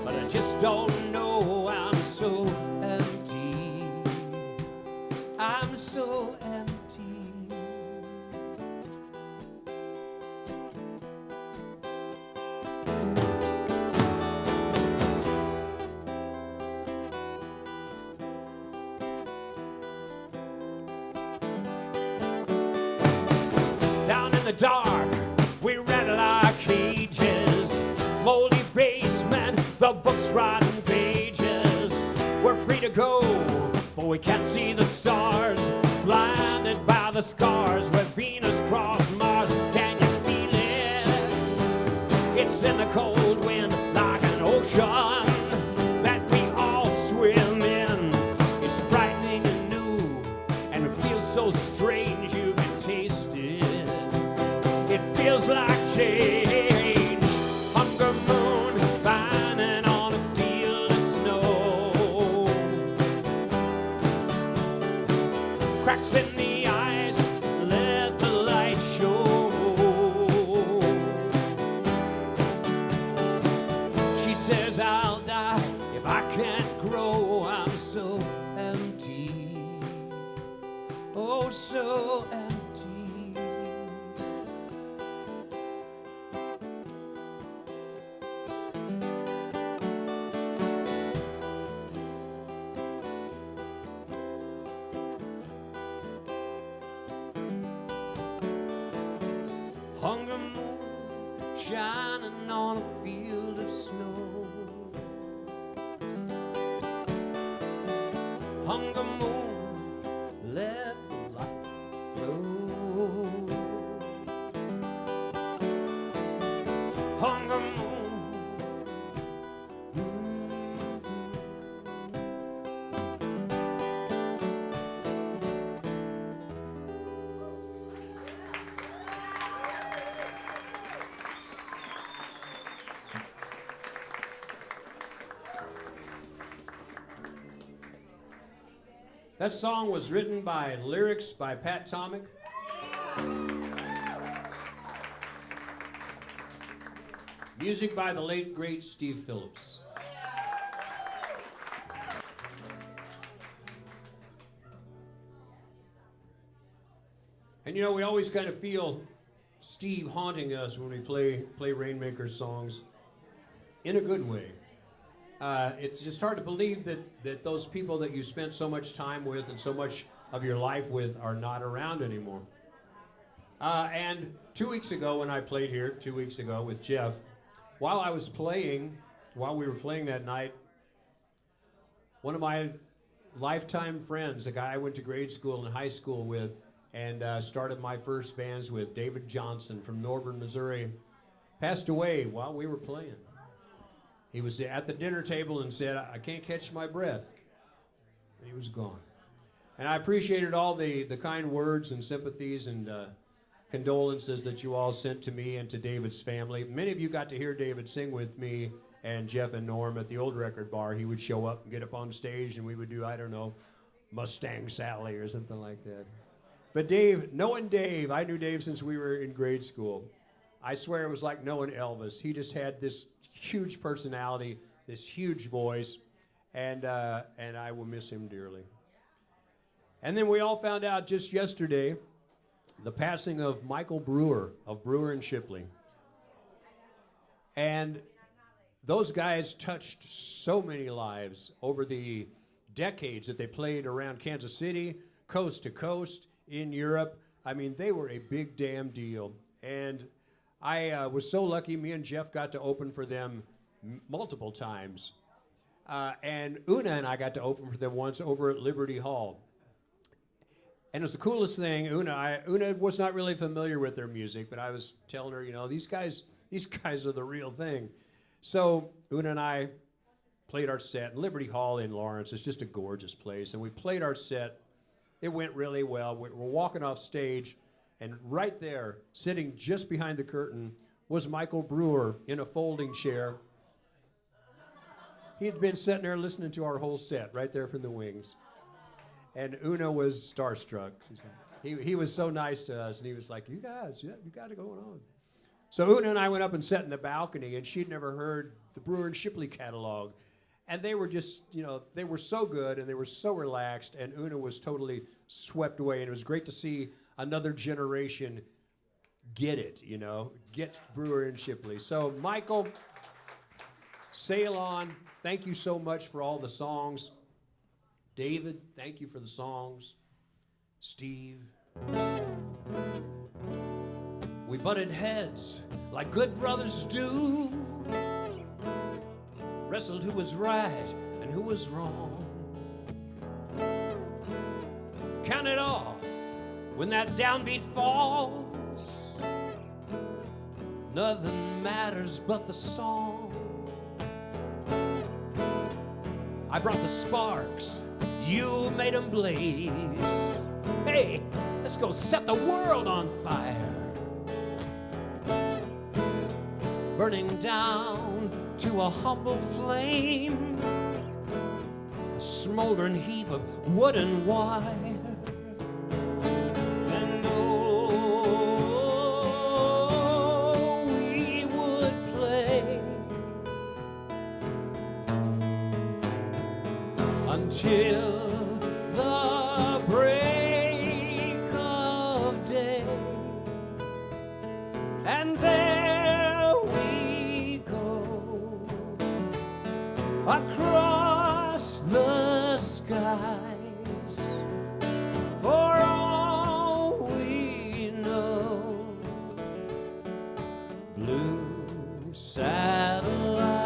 But I just don't know. I'm so empty. I'm so empty. Down in the dark, we rattle our cages. Moldy basement, the books rotten pages. We're free to go, but we can't see the stars. the scars where Venus crossed Mars. Can you feel it? It's in the cold wind like an ocean that we all swim in. It's frightening and new, and it feels so strange you can taste it. It feels like change. Hunger moon shining on a field of snow. Cracks in the ice, let the light show. She says I'll die if I can't grow. I'm so empty, oh so empty. Hunger moon shining on a field of snow. Hunger moon, let the light flow. Hunger moon. That song was written by lyrics by Pat Tomek. Music by the late, great Steve Phillips. And you know, we always kind of feel Steve haunting us when we play Rainmaker songs in a good way. It's just hard to believe that those people that you spent so much time with and so much of your life with are not around anymore. And 2 weeks ago when I played here, 2 weeks ago with Jeff, while we were playing that night, one of my lifetime friends, a guy I went to grade school and high school with and started my first bands with, David Johnson from Northern Missouri, passed away while we were playing. He was at the dinner table and said, I can't catch my breath. And he was gone. And I appreciated all the kind words and sympathies and condolences that you all sent to me and to David's family. Many of you got to hear David sing with me and Jeff and Norm at the old record bar. He would show up and get up on stage and we would do, I don't know, Mustang Sally or something like that. But Dave, knowing Dave, I knew Dave since we were in grade school. I swear it was like knowing Elvis. He just had this huge personality, this huge voice, and I will miss him dearly. And then we all found out just yesterday the passing of Michael Brewer of Brewer and Shipley. And those guys touched so many lives over the decades that they played around Kansas City, coast to coast, in Europe. I mean, they were a big damn deal. And I was so lucky, me and Jeff got to open for them multiple times. And Una and I got to open for them once over at Liberty Hall. And it was the coolest thing. Una was not really familiar with their music, but I was telling her, you know, these guys are the real thing. So Una and I played our set. And Liberty Hall in Lawrence is just a gorgeous place. And we played our set. It went really well. We're walking off stage. And right there, sitting just behind the curtain, was Michael Brewer in a folding chair. He had been sitting there listening to our whole set, right there from the wings. And Una was starstruck. He was so nice to us, and he was like, you guys, yeah, you got it going on. So Una and I went up and sat in the balcony, and she'd never heard the Brewer and Shipley catalog. And they were just, you know, they were so good, and they were so relaxed, and Una was totally swept away. And it was great to see another generation get it, you know, get Brewer and Shipley. So, Michael, sail on. Thank you so much for all the songs. David, thank you for the songs. Steve. We butted heads like good brothers do. Wrestled who was right and who was wrong. Counted off when that downbeat falls, nothing matters but the song. I brought the sparks, you made them blaze. Hey, let's go set the world on fire. Burning down to a humble flame, a smoldering heap of wood and wire. And oh, we would play until the break of day. And there we go across the skies. For all we know, blue satellites.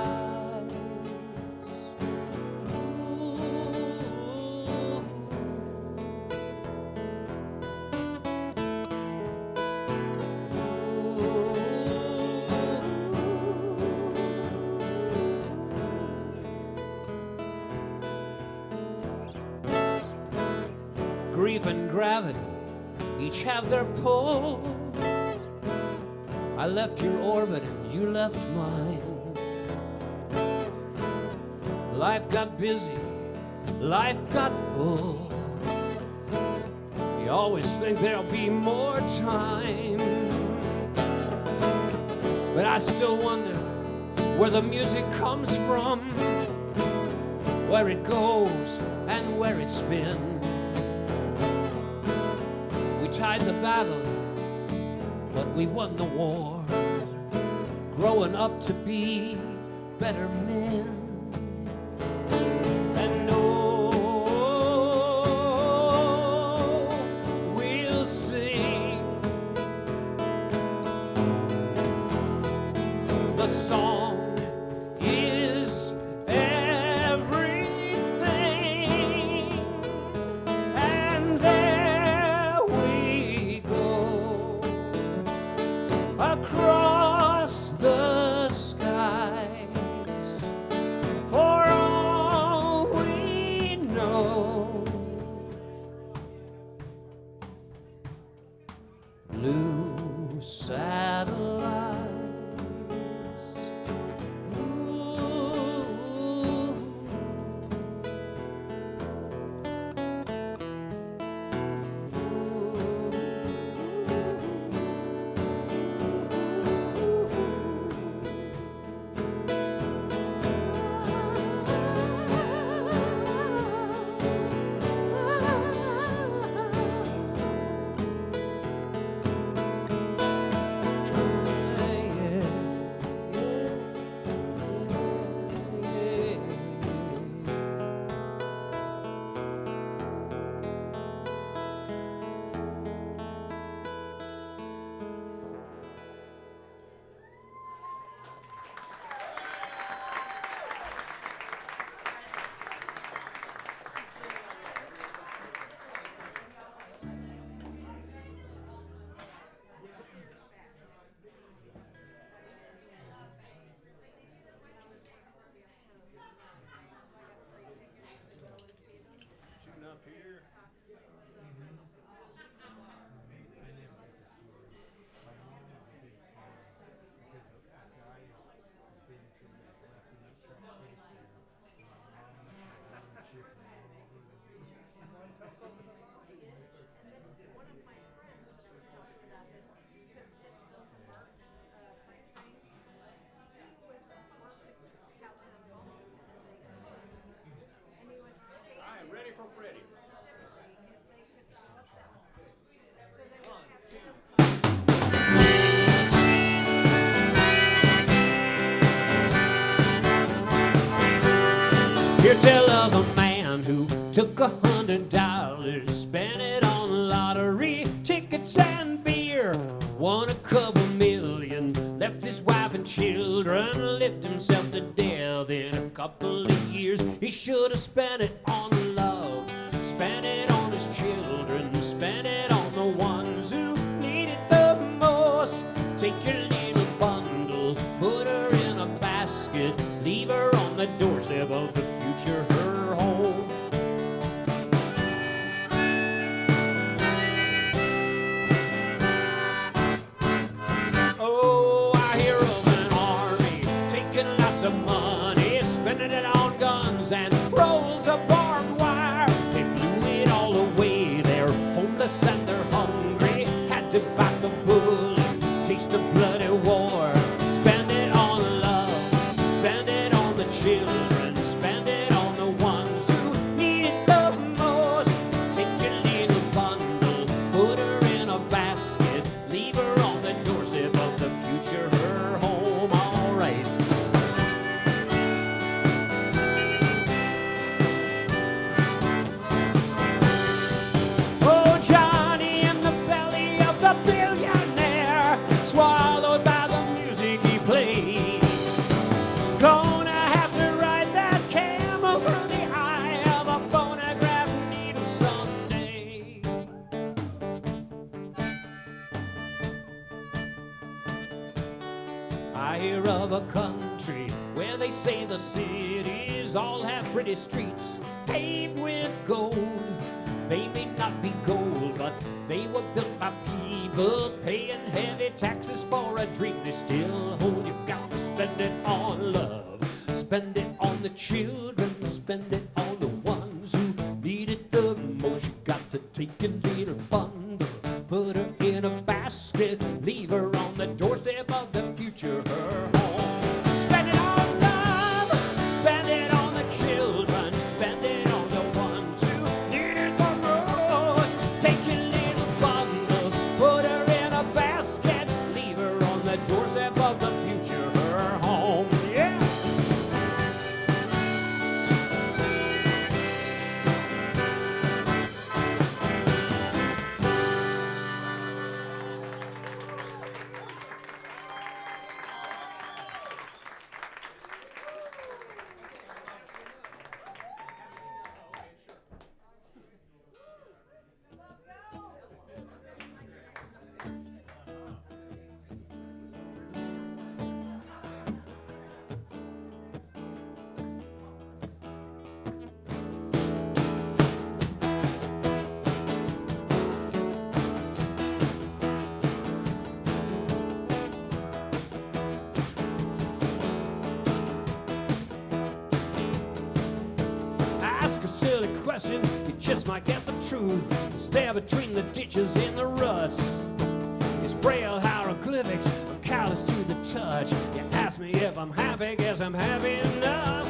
Grief and gravity each have their pull. I left your orbit and you left mine. Life got busy, life got full. You always think there'll be more time, but I still wonder where the music comes from, where it goes and where it's been. We tied the battle, but we won the war, growing up to be better men. And oh, we'll sing the song is everything. And there we go across the skies. For all we know, blue satellites. Up here. I am ready for Freddie. Here tell of the man who took $100, spent it on lottery tickets and beer, won a couple million, left his wife and children, lived himself to death in a couple of years. He should have spent it on love, spent it on his children, spent it on the one the doorstep of the future, her home. Oh, I hear of an army taking lots of money, spending it on guns and rolls of barbed wire. They blew it all away, they're homeless and they're hungry, had to bite the bullet, taste the bloody war. Spend it on love, spend it on the children, spend it on the ones who need it the most. Take your little bundle, put her in a basket, leave her on the doorstep of the future, her home, all right. Oh, Johnny in the belly of the billionaire, swallowed by the music he played. Gonna have to ride that camel through the eye of a phonograph needle someday. I hear of a country where they say the cities all have pretty streets paved with gold. They may not be gold, but they were built by people paying heavy taxes for a dream they still hold. You've got to spend it on love, spend it on the children, spend it on the ones who need it the most. You got to take a little bundle, put her in a basket, leave her on the doorstep of the future, her home. Spend it on love, spend it on the children, spend it on the ones who need it the most. Take your little bundle, put her in a basket, leave her on the doorstep of the future, her home. Yeah. Ask a silly question, you just might get the truth. It's there between the ditches in the ruts. It's braille hieroglyphics, I'm callous to the touch. You ask me if I'm happy, guess I'm happy enough.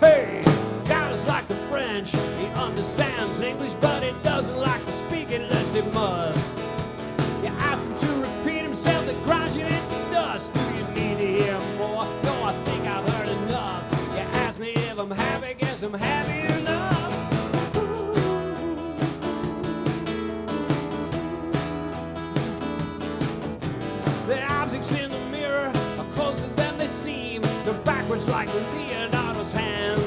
Hey, God is like the French, he understands English, but he doesn't like to speak it lest it must. You ask him to repeat himself, that grinds you into dust. Do you need to hear more? No, I think I've heard enough. You ask me if I'm happy, guess I'm happy enough. The objects in the mirror are closer than they seem. They're backwards like Leonardo's hand.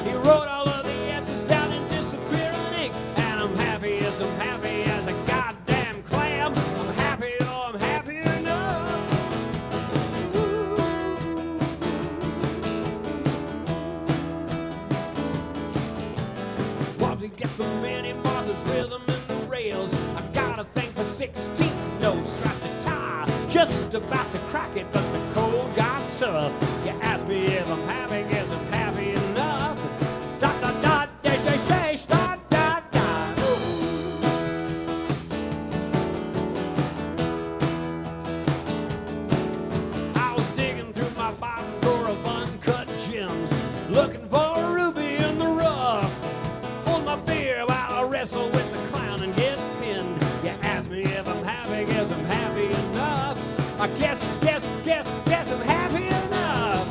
He wrote all of the answers down in disappearing ink. And I'm happy as a goddamn clam. I'm happy, oh, I'm happy enough. While we get the many markers, rhythm and the rails, I gotta thank for 16 notes strapped to tie. Just about to crack it, but the cold got tough. You ask me if I'm happy, guess I'm happy enough. Dot, dot, dot, dash, dash, dash, dot, dot, dot. I was digging through my bottom drawer of uncut gems, looking for a ruby in the rough. Hold my beer while I wrestle with the clown and get pinned. You ask me if I'm happy, guess I'm happy enough. I guess I'm happy enough.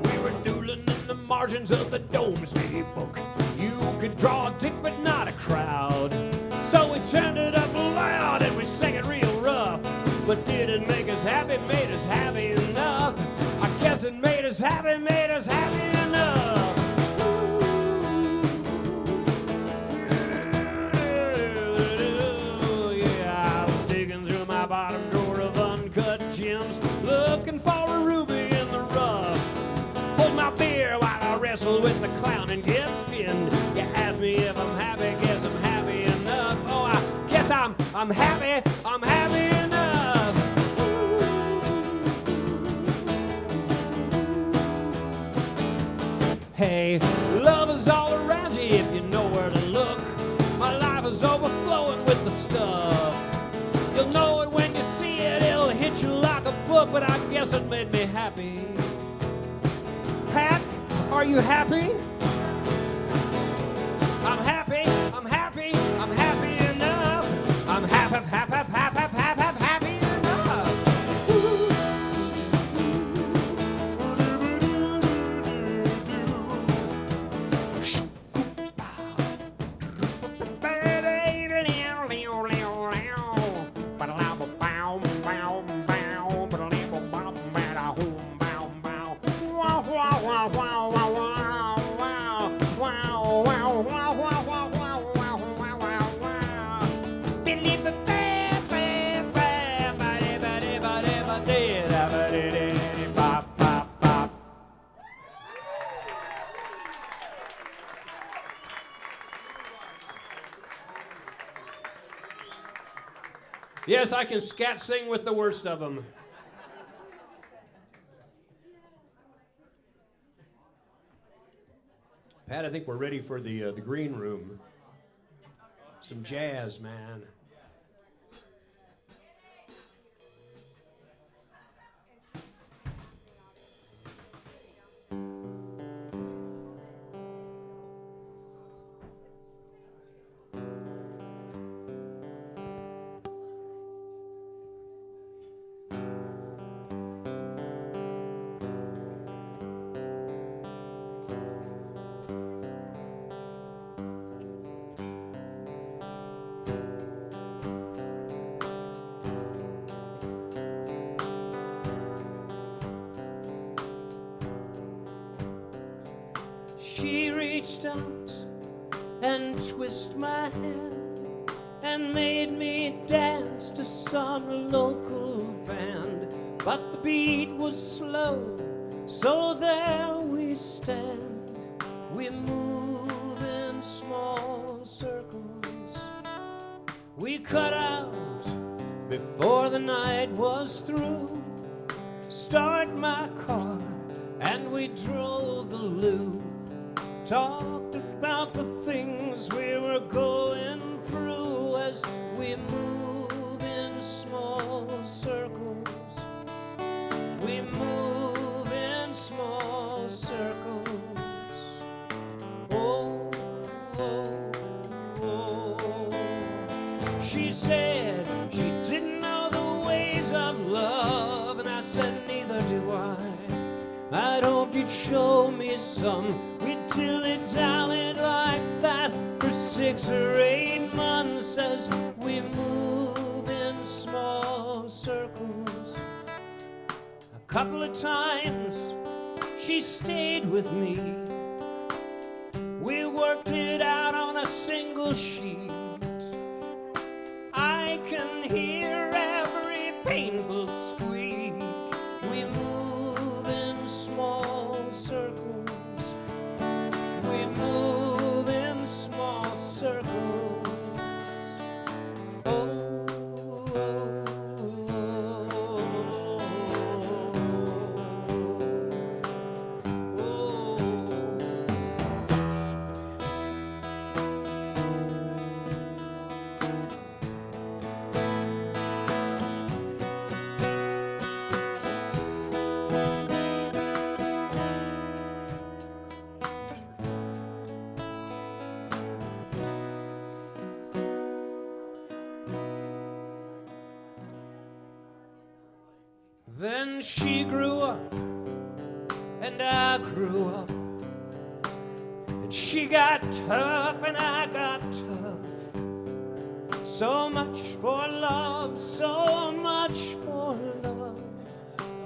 We were doodling in the margins of the Domesday Book. You could draw a dick but not a crowd. So we turned it up loud and we sang it real rough. But did it make us happy? Made us happy enough. I guess it made us happy enough. wrestle with the clown and get pinned. You ask me if I'm happy, guess I'm happy enough. Oh, I guess I'm happy enough. Hey, love is all around you if you know where to look. My life is overflowing with the stuff. You'll know it when you see it, it'll hit you like a book, but I guess it made me happy. Pat, are you happy? I'm happy enough. I'm happy enough. Yes, I can scat sing with the worst of them. Pat, I think we're ready for the green room. Some jazz, man. She reached out and twisted my hand and made me dance to some local band. But the beat was slow, so there we stand. We move in small circles. We cut out before the night was through. Start my car and we drove the loop. Talked about the things we were going through as we move in small circles. We move in small circles. Oh, oh, oh. She said she didn't know the ways of love, and I said neither do I. I'd hoped you'd show me some. We dilly-dallied like that for 6 or 8 months as we move in small circles. A couple of times she stayed with me. We worked it out on a single sheet. I can hear every painful squeak. We move in small circles. We move in small circles. Oh, oh, Then she grew up, and I grew up, and she got tough, and I got tough. So much for love, so much for love.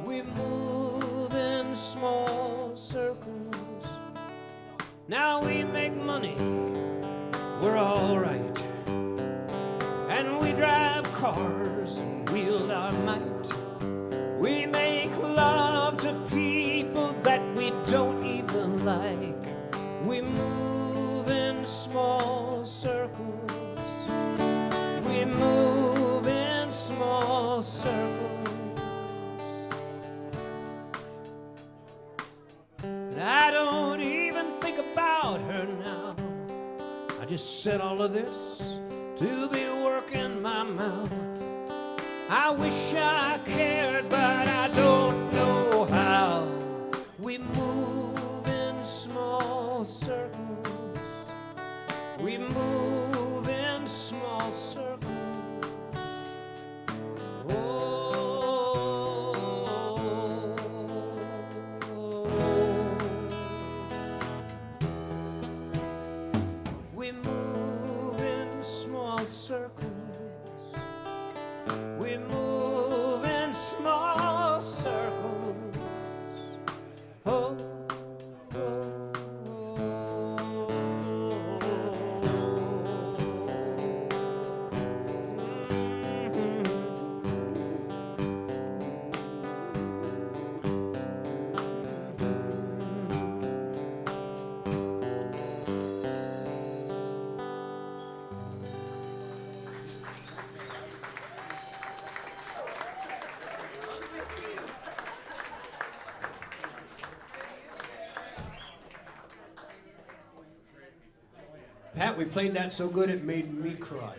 We move in small circles. Now we make money, we're all right, and we drive cars and wield our might. We make love to people that we don't even like we move in small circles. We move in small circles. And I don't even think about her now. I just said all of this to be working my mouth. I wish I cared, but I don't know how. We move in small circles. We move in small circles. We move in small circles. We move in small circles. Oh, oh, Pat, we played that so good it made me cry.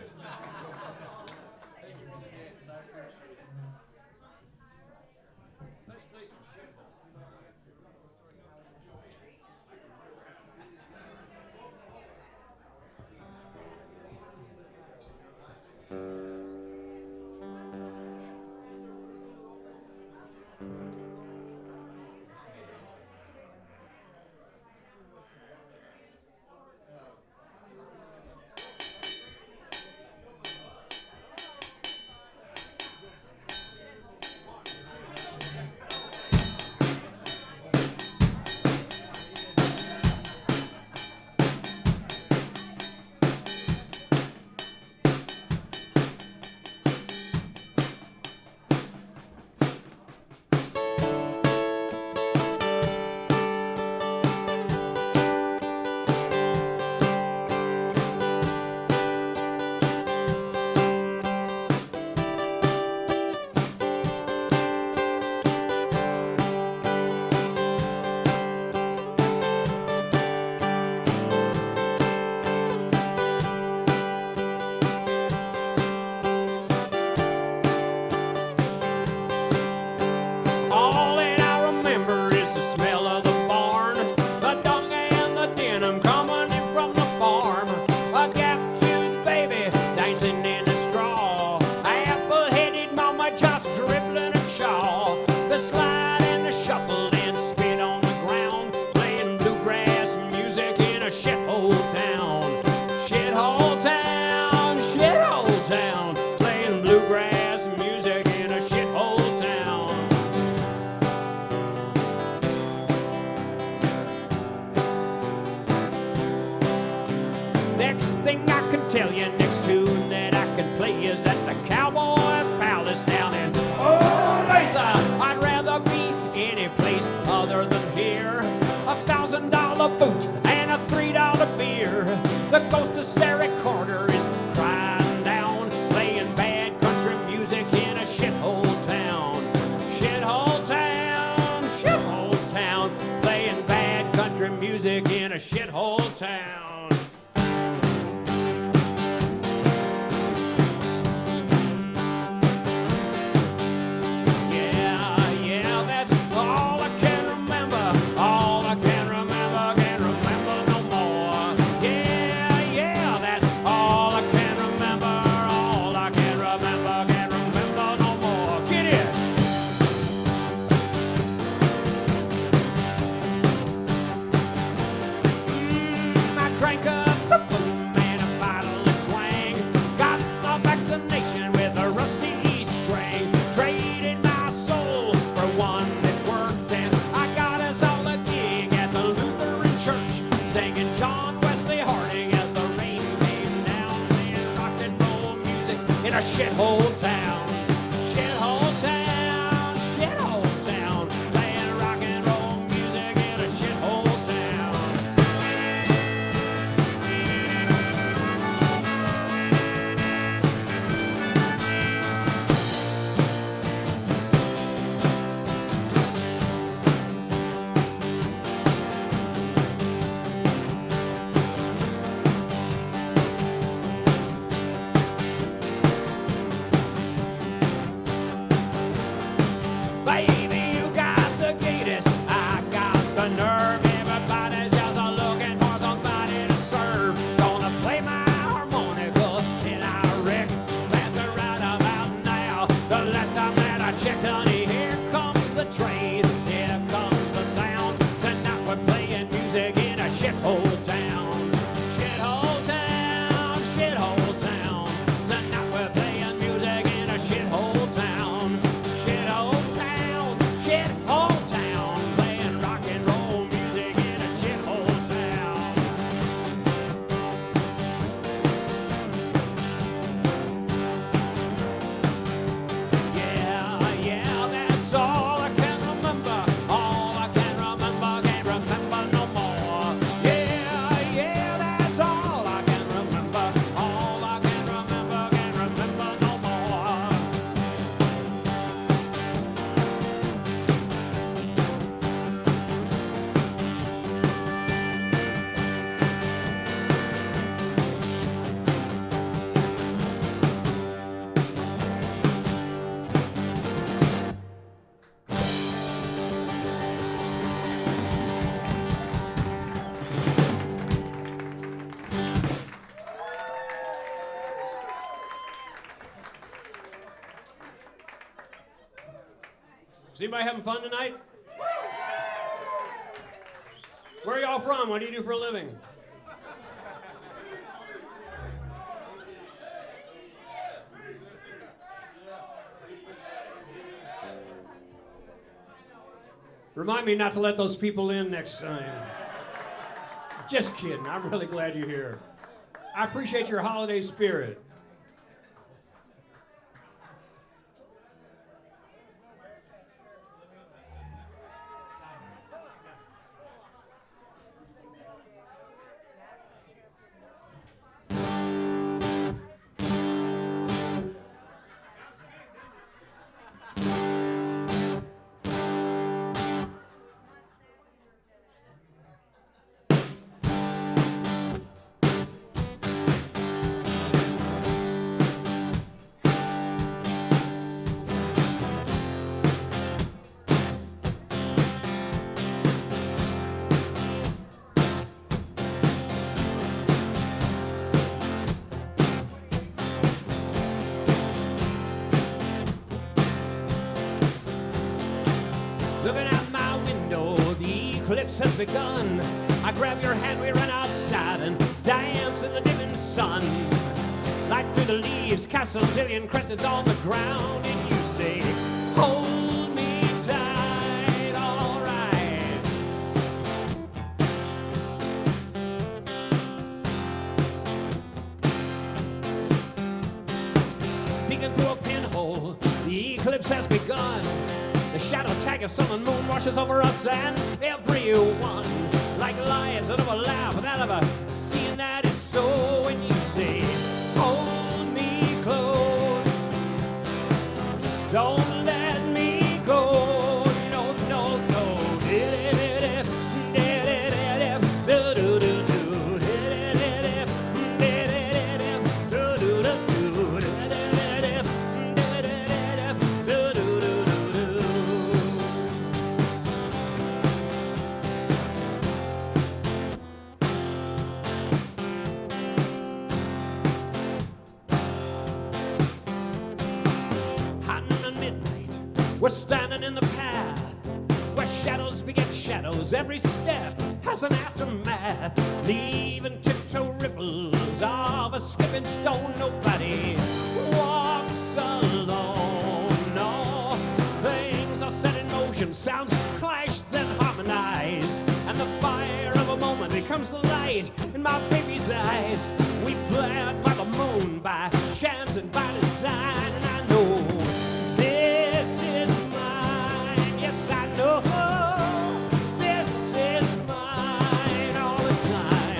Next thing I can tell you, next tune that I can play is at the Cowboy Palace down in Olathe. I'd rather be any place other than here. $1,000 boot and a $3 beer. The ghost of Sarah Carter is crying down, playing bad country music in a shithole town. Shithole town, shithole town, playing bad country music in a shithole town. Is anybody having fun tonight? Where are y'all from? What do you do for a living? Remind me not to let those people in next time. Just kidding. I'm really glad you're here. I appreciate your holiday spirit. Looking out my window, the eclipse has begun. I grab your hand, we run outside and dance in the dimming sun. Light through the leaves, cast a zillion crescents on the ground, and you say, hold me tight, all right. Peeking through a pinhole, the eclipse has begun. The shadow tag of sun and moon washes over us and everyone, like lions that overlap without ever seeing that is so. And you say, hold me close, don't let me go, no, no, no. We're standing in the path where shadows beget shadows. Every step has an aftermath, leaving tiptoe ripples of a skipping stone. Nobody walks alone. No, things are set in motion. Sounds clash, then harmonize, and the fire of a moment becomes the light in my baby's eyes. We planned by the moon, by chance and by design, and I know this is mine, yes I know, this is mine all the time.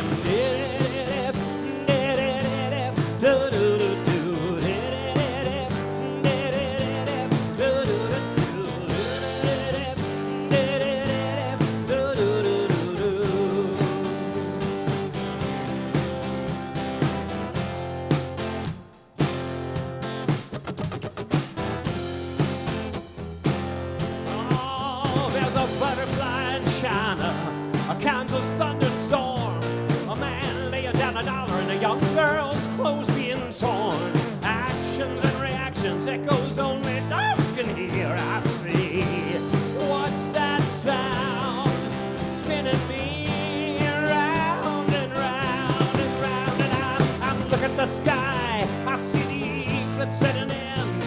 A Kansas thunderstorm, a man laying down $1 and a young girl's clothes being torn. Actions and reactions, echoes only dogs can hear. I see, what's that sound? Spinning me round and round and round, and I'm looking at the sky. I see the eclipse at an end.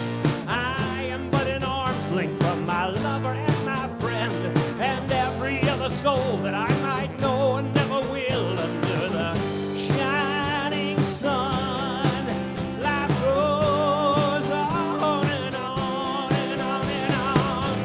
I am but an arm's length from my lover and my friend, and every other soul that I might know and never will. Under the shining sun, life goes on and on and on and on.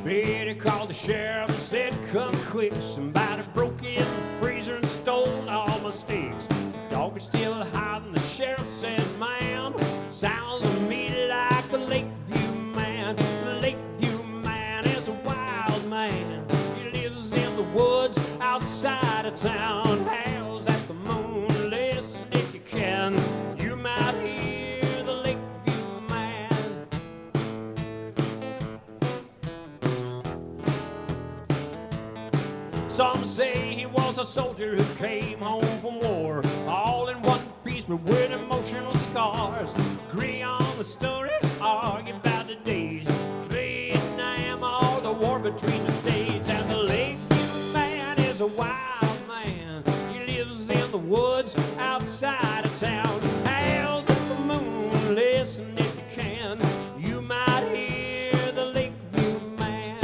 Betty called the sheriff and said, come quick, somebody broke in the freezer and stole all my steaks. The dog is still hiding, the sheriff said, ma'am, sounds to me like the Lakeview man. The Lakeview man is a wild man. He lives in the woods outside of town, howls at the moon, listen if you can. You might hear the Lakeview man. Some say he was a soldier who came home from war, all in one piece but with emotional scars. Agree on the story, argue about the days, Vietnam or the war between the states. And the Lakeview man is a wild man. He lives in the woods outside of town, howls at the moon, listen if you can. You might hear the Lakeview man.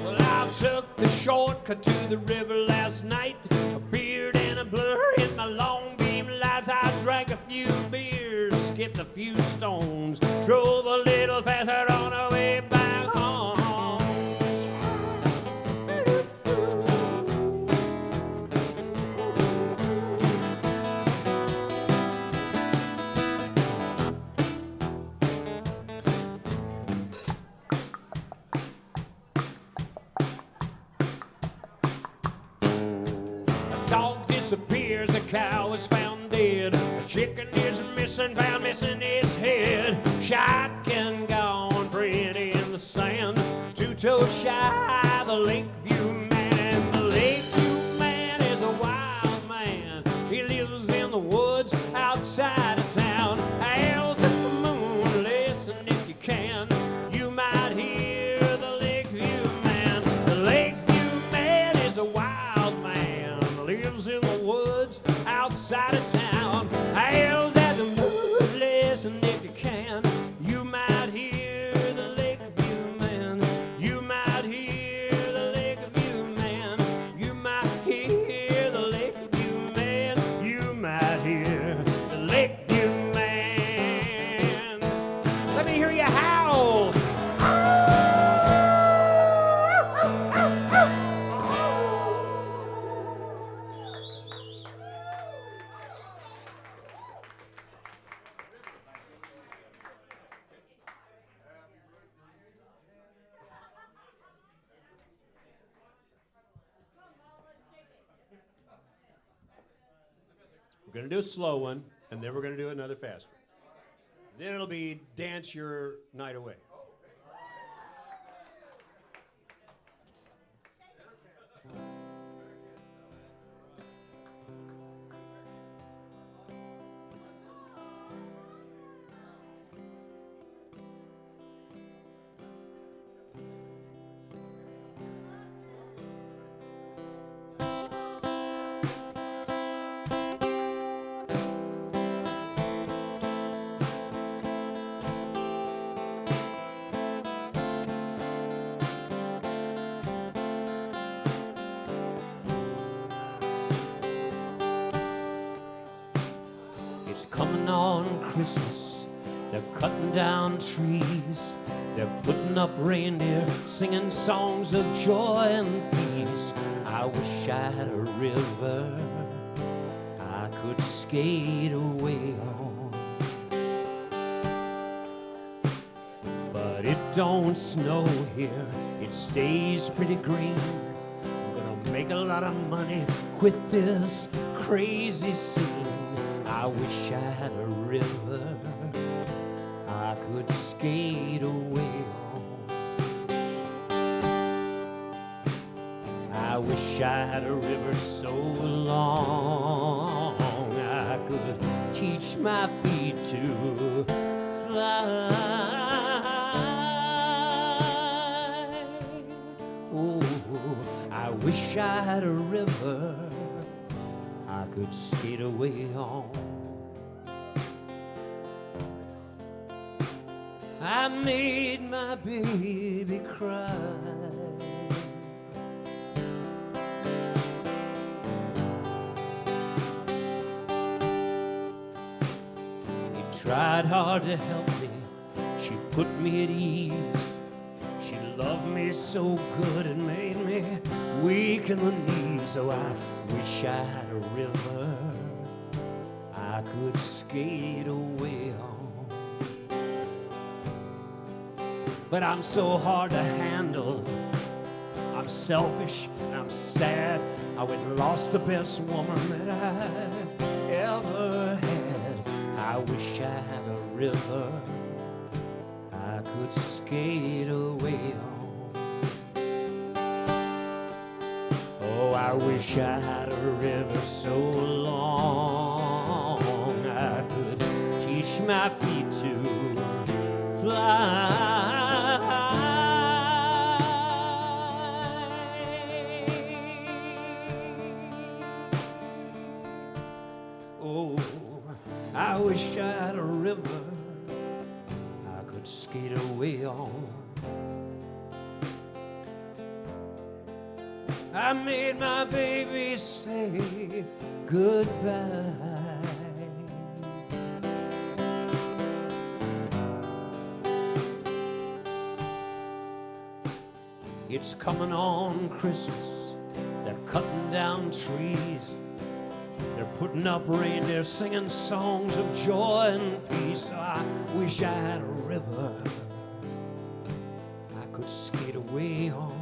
Well, I took the shortcut to the river last night. A beard and a blur in my long beam lights. I drank a few beers, skipped a few stones, drove a little faster on the way back home. A dog disappears, a cow is found dead, a chicken is missing, found missing its head. Shotgun gone, pretty in the sand, two-toed shy, the Lakeview man. The Lakeview man is a wild man. He lives in the woods outside of town, howls at the moon, listen if you can. You might hear the Lakeview man. The Lakeview man is a wild man. Lives in the woods outside of town, howls at the moon, listen if you can. You might hear the Lakeview man. You might hear the Lakeview man. You might hear the Lakeview man. You might hear the Lakeview man. Let me hear you howl. We're going to do a slow one, and then we're going to do another fast one. Then it'll be Dance Your Night Away. It's coming on Christmas. They're cutting down trees. They're putting up reindeer, singing songs of joy and peace. I wish I had a river I could skate away on. But it don't snow here. It stays pretty green. I'm gonna make a lot of money, quit this crazy scene. I wish I had a river I could skate away on. I wish I had a river so long I could teach my feet to fly. Oh, I wish I had a river I could skate away on. I made my baby cry. tried hard to help me. She put me at ease. She loved me so good it made me weak in the knees. Oh, I wish I had a river I could skate away on. But I'm so hard to handle. I'm selfish and I'm sad. I was lost the best woman that I've ever had. I wish I had a river I could skate away on. Oh, I wish I had a river so long I could teach my feet to fly. Oh, I wish I had a river I could skate away on. I made my baby say goodbye. It's coming on Christmas. They're cutting down trees. They're putting up reindeer, singing songs of joy and peace. I wish I had a river I could skate away on.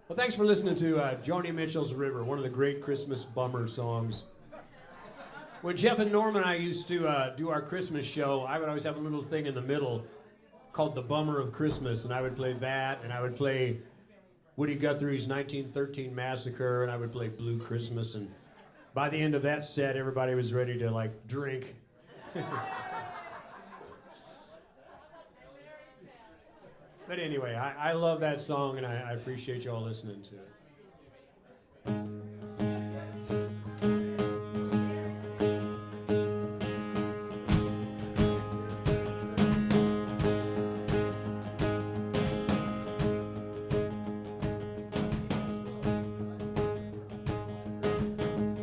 Well, thanks for listening to Joni Mitchell's River, one of the great Christmas bummer songs. When Jeff and Norm and I used to do our Christmas show, I would always have a little thing in the middle called the Bummer of Christmas, and I would play that, and I would play Woody Guthrie's 1913 Massacre, and I would play Blue Christmas, and by the end of that set, everybody was ready to, like, drink. But anyway, I love that song, and I appreciate you all listening to it.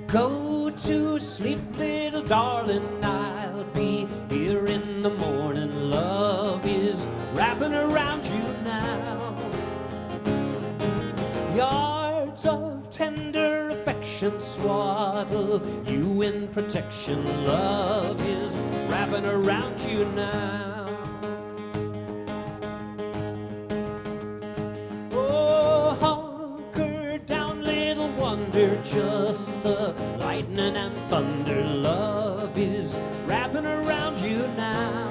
Go to sleep, little darling, I'll be here in the morning. Love is wrapping around you now. Yards of tender affection swaddle you in protection. Love is wrapping around you now. Oh, hunker down, little wonder, just the lightning and thunder. Love is wrapping around you now.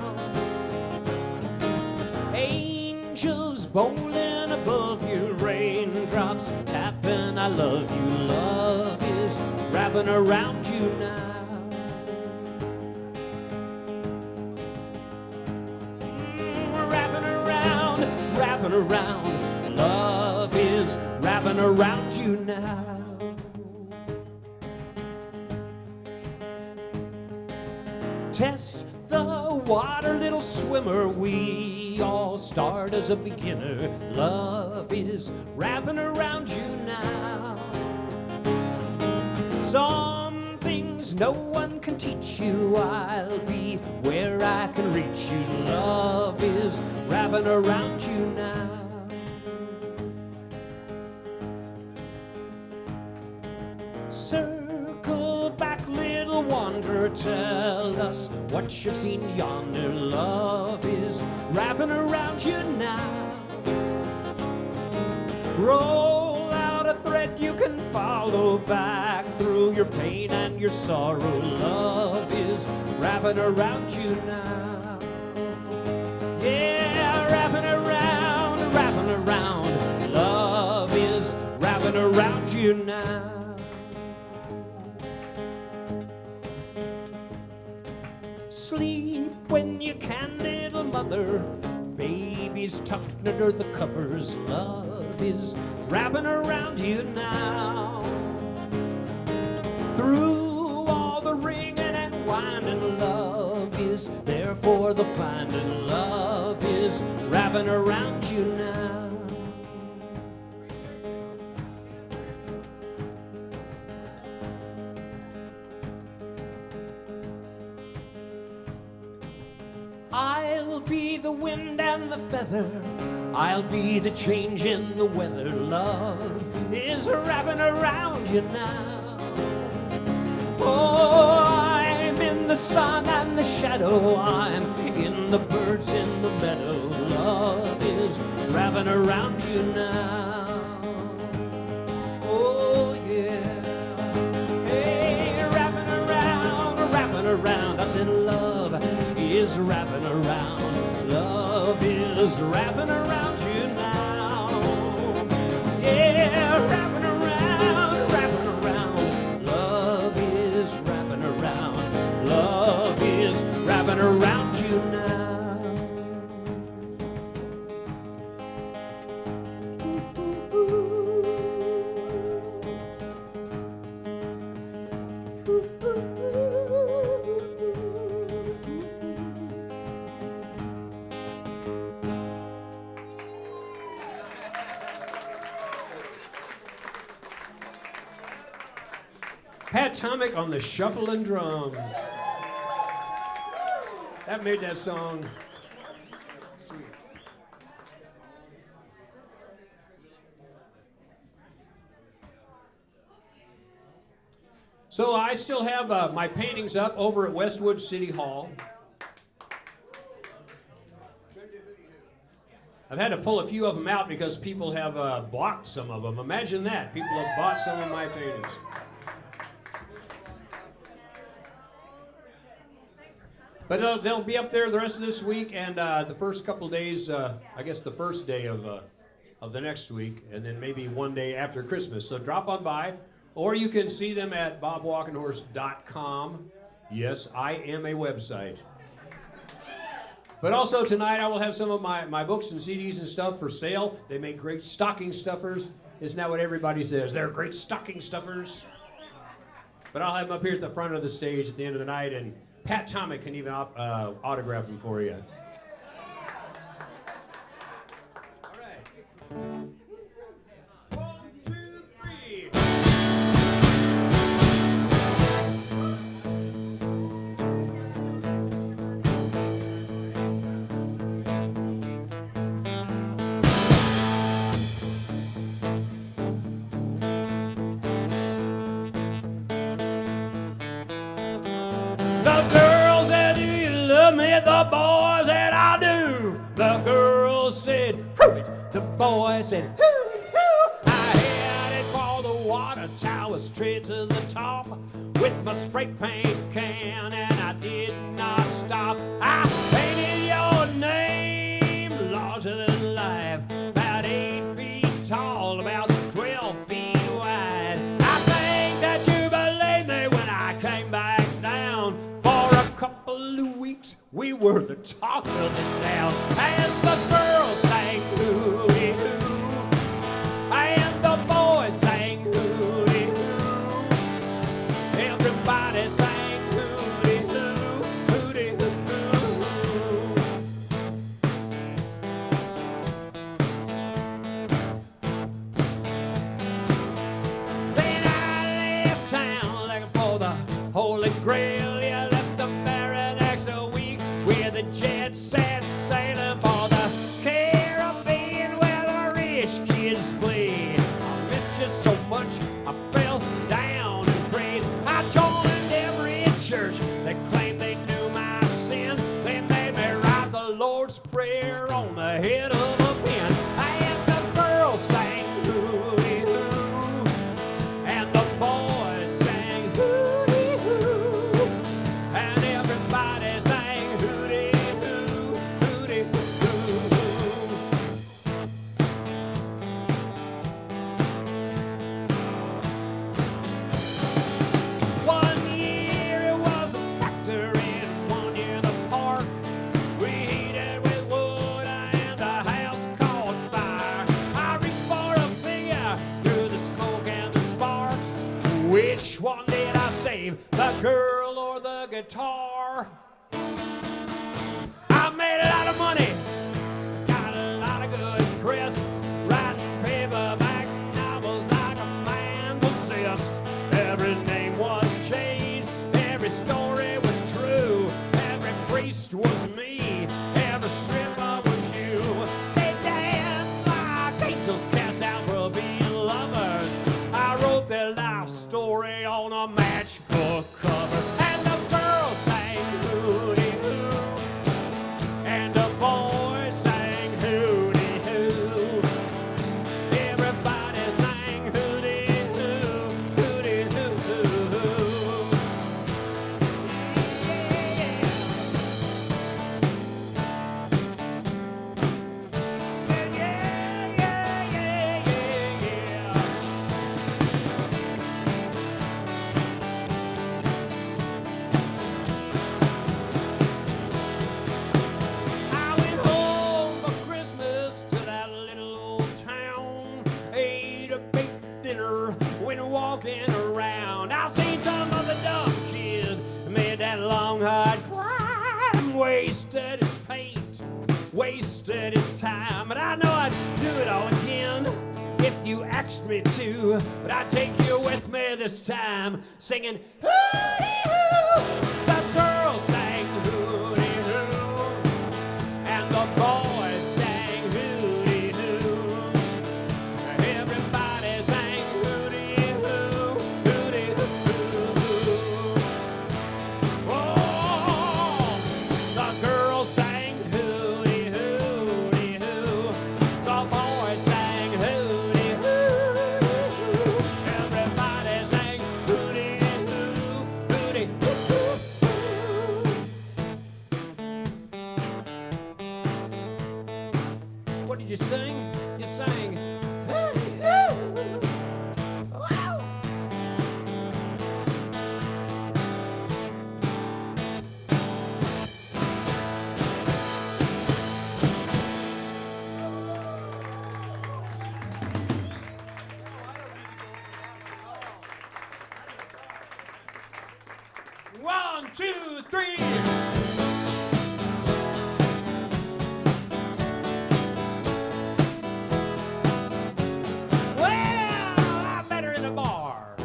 Angels bowling above you, raindrops tapping, I love you. Love is wrapping around you now. Wrapping around. Love is wrapping around you now. Test the water, little swimmer. We all start as a beginner. Love is wrapping around you now. Some things no one can teach you. I'll be where I can reach you. Love is wrapping around you now. Circle back, little wanderer, tell us what you've seen yonder. Love is wrapping around you now. Roll out a thread you can follow back through your pain and your sorrow. Love is wrapping around you now. Yeah, wrapping around you now. Sleep when you can, little mother. Baby's tucked under the covers. Love is wrapping around you now. Through all the ringing and winding, love is there for the finding. Love is wrapping around you now. I'll be the wind and the feather. I'll be the change in the weather. Love is wrapping around you now. Oh, I'm in the sun and the shadow. I'm in the birds in the meadow. Love is wrapping around you now. Oh, yeah. Hey, wrapping around. I said love is wrapping around. Love is wrapping around you now. Yeah, wrapping around. Love is wrapping around. Love is wrapping around you now. Pat Tomek on the shuffling drums. That made that song sweet. So I still have my paintings up over at Westwood City Hall. I've had to pull a few of them out because people have bought some of them. Imagine that. People have bought some of my paintings. But they'll be up there the rest of this week and the first couple of days, I guess the first day of the next week, and then maybe one day after Christmas. So drop on by, or you can see them at bobwalkenhorst.com. Yes, I am a website. But also tonight I will have some of my books and CDs and stuff for sale. They make great stocking stuffers. Isn't that what everybody says? They're great stocking stuffers. But I'll have them up here at the front of the stage at the end of the night, and Pat Tomek can even autograph them for you. All right. 1, 2, 3. The girl said, do you love me? The boy said, I do. The girl said, hoo. The boy said, hoo, hoo. I headed for the water tower straight to the top with my spray paint can, and I did not stop. I painted your name larger than life, about 8 feet tall, about 12 feet wide. I think that you believed me when I came back down. For a couple of weeks, we were the talk of the town. And the girls sang hooty hoo, and the boys sang hooty hoo. Everybody sang hooty hoo, hooty hoo. Then I left town looking for the Holy Grail. Yeah, left the Paradise a week where the jet set sailing for the Caribbean where the rich kids play. I missed you so much, I fell down and prayed. I joined every one did I save, the girl or the guitar? I made a lot of money, got a lot of good press, writing paperback novels like a man possessed. Every name was changed, every story was true, every priest was me, every stripper was you. They danced like angels cast out for being lovers. I wrote their life story on a matchbook cover, and the girls sang hooty hoo, and the boys sang hooty hoo. Everybody sang hooty hoo, hooty hoo hoo. Yeah. Yeah, yeah, yeah, yeah, yeah. I went home for Christmas to that little old town. Ate a big dinner, went walking around. I seen some of the dumb kid made that long hard climb. Wasted his paint, wasted his time. But I know I'd do it all again if you asked me to. But I'd take you with me this time, singing hooty hoo. The girls sang hooty hoo, and the boys sang hooty hoo. Everybody sang hooty hoo, hooty hoo. Oh, the girls sang hooty hooty hoo, the boys sang hooty hoo. Everybody sang hooty hoo, hooty hoo. What did you sing? You sang hooty hoo. Wow. One, two, three. Well, I met her in a bar,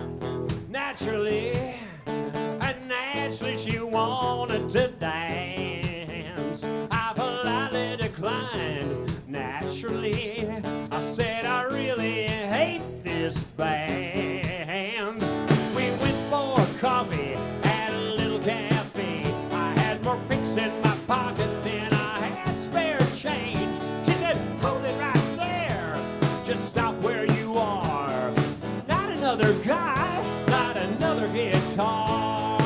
naturally, and naturally she wanted to dance. I politely declined, naturally. I said I really hate this band. We went for coffee at a little cafe. I had more picks in my pocket than I had spare change. She said, hold it right there, just stop where you are. Not another guy, not another guitar.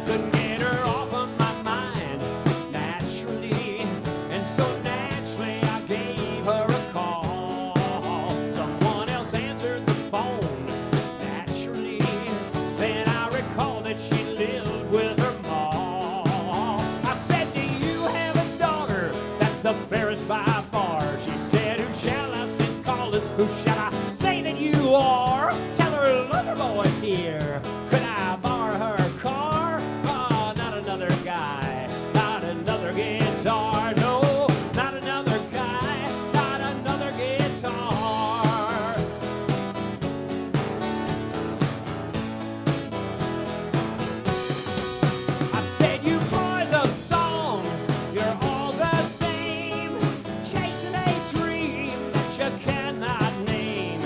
Couldn't get her off of my mind, naturally, and so naturally I gave her a call. Someone else answered the phone, naturally. Then I recalled that she lived with her mom. I said, do you have a daughter? That's the fairest by far. She said, who shall I say is calling? Who shall I say that you are? Tell her lover boy's here. Could I borrow her car? Oh, not another guy, not another guitar. No, not another guy, not another guitar. I said, you boys of song, you're all the same, chasing a dream that you cannot name.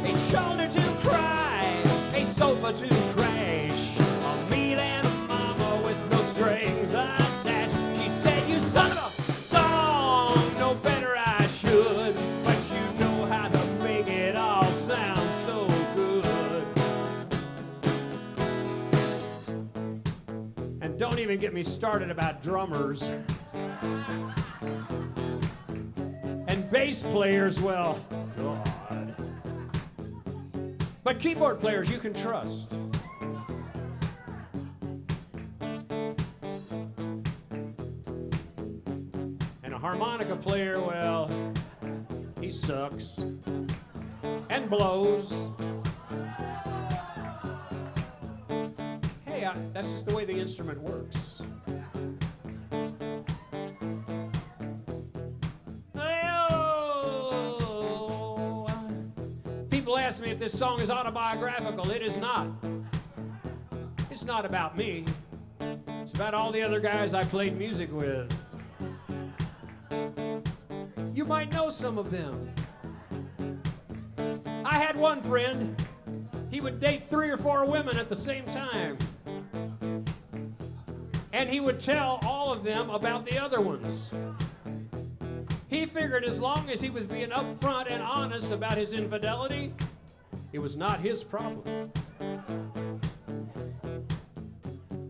A shoulder to cry, a sofa to crash, a meal and a mama with no strings attached. She said, you son of a song, no better I should, but you know how to make it all sound so good. And don't even get me started about drummers and bass players. Well, God. But keyboard players you can trust. And a harmonica player, well, he sucks and blows. Hey, that's just the way the instrument works. Oh, people ask me if this song is autobiographical. It is not. It's not about me. It's about all the other guys I played music with. You might know some of them. I had one friend. He would date 3 or 4 women at the same time. And he would tell all of them about the other ones. He figured as long as he was being upfront and honest about his infidelity, it was not his problem.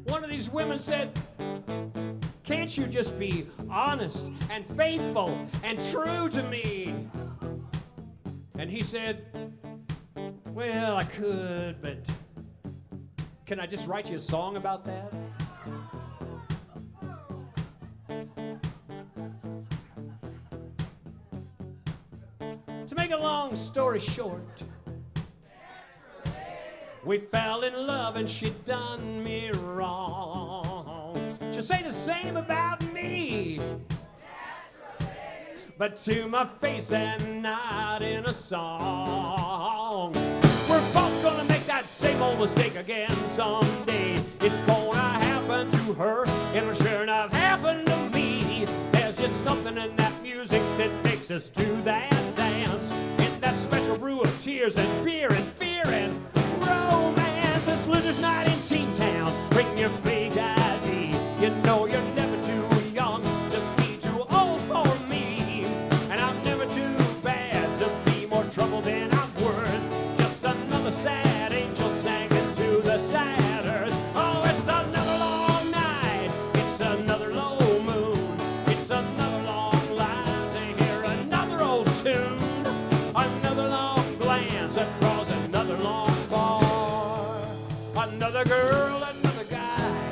One of these women said, "Can't you just be honest and faithful and true to me?" And he said, "Well, I could, but can I just write you a song about that?" To make a long story short, we fell in love and she done me wrong. She'll say the same about me, but to my face and not in a song. We're both gonna make that same old mistake again someday. It's gonna happen to her, it'll sure not happen to me. There's just something in that music that makes us do that dance. In that special brew of tears and beer and fear and romance. This Losers Night in Teen Town, bring your fake ID. You know you're never too young to be too old for me. And I'm never too bad to be more trouble than I'm worth. Just another sad angel sang into the sad earth. Oh, it's another long night, it's another low moon, it's another long line to hear another old tune. Another long glance across another long bar. Another girl, another guy,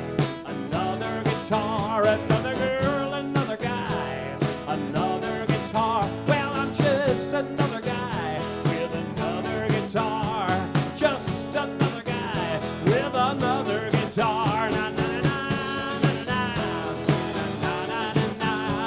another guitar. Another girl, another guy, another guitar. Well, I'm just another guy with another guitar. Just another guy with another guitar. Na na na na na na na na na na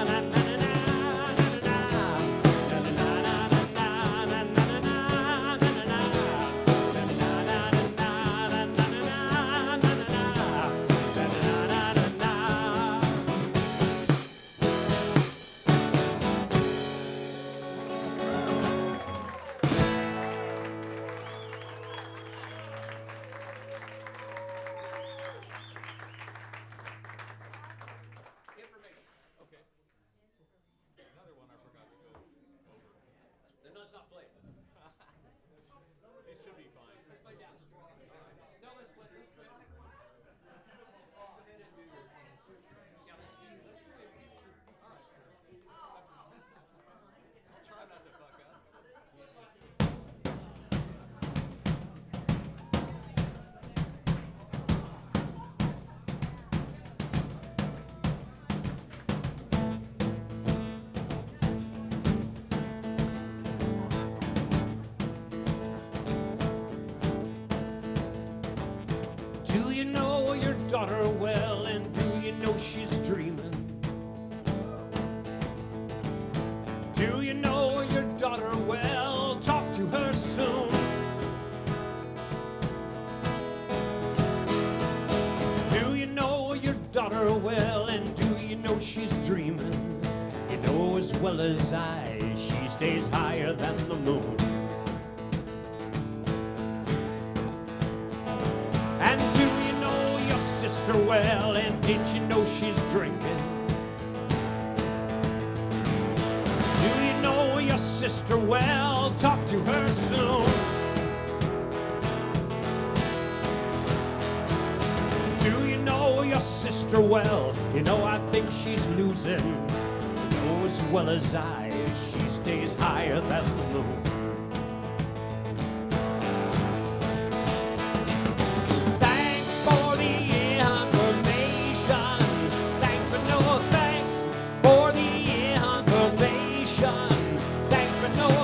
Do you know your daughter well, and do you know she's dreaming? Do you know your daughter well? Talk to her soon. Do you know your daughter well, and do you know she's dreaming? You know as well as I, she stays higher than the moon. And do you know your sister well, and did you know she's drinking? Do you know your sister well? Talk to her soon. Do you know your sister well? You know I think she's losing. You know as well as I, she stays higher than the moon. Thanks for no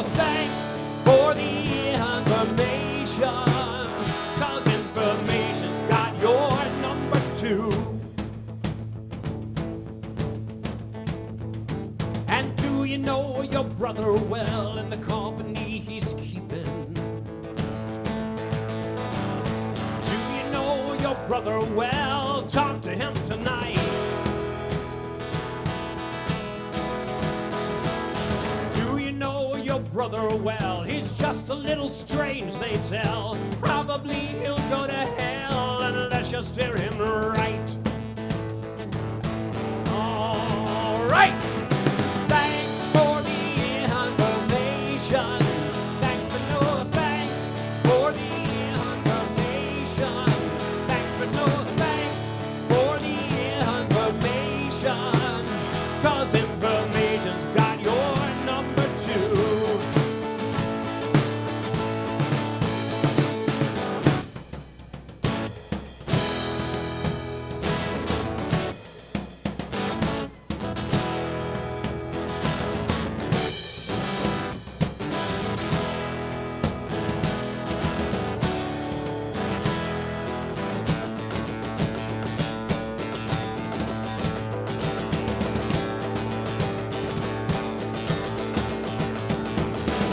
brother well. Talk to him tonight. Do you know your brother well? He's just a little strange, they tell. Probably he'll go to hell unless you steer him right. All right. Thanks for the information. Thanks but no thanks for the information. Thanks but no thanks for the information. 'Cause information's got your number too.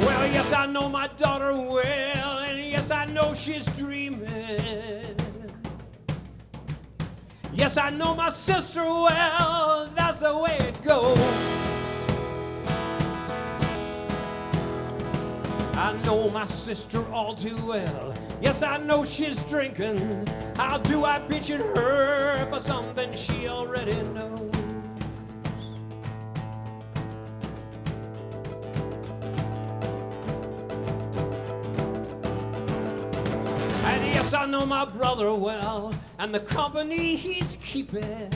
Well, yes, I know my daughter well, and yes, I know she's dreaming. Yes, I know my sister well, that's the way it goes. I know my sister all too well. Yes, I know she's drinking. How do I bitch at her for something she already knows? And yes, I know my brother well, and the company he's keeping.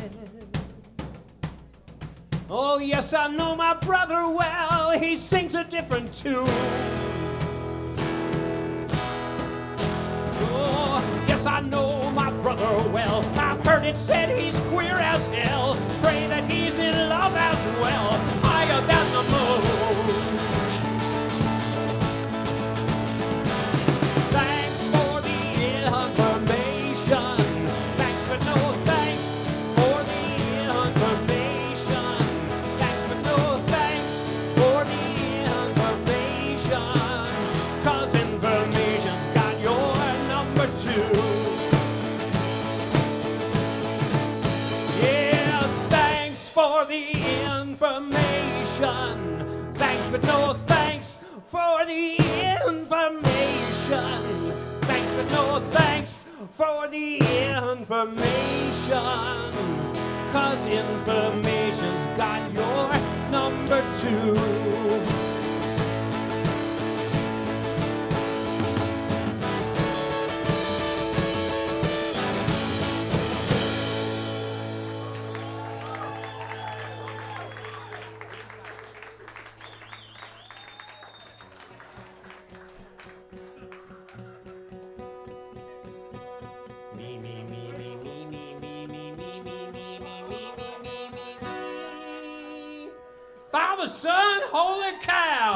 Oh, yes, I know my brother well, he sings a different tune. Oh, yes, I know my brother well, I've heard it said he's queer as hell. Pray that he's in love as well, higher than the moon. Thanks for the information. Thanks but no thanks for the information. Thanks but no thanks for the information. 'Cause information's got your number too. Yes, thanks for the information. Thanks but no thanks for the information. Thanks but no thanks for the information. 'Cause information's got your number too. Me, me, me, me, me, me, me, me, me, me, me, me, me, me, me, me. Father, Son, holy cow.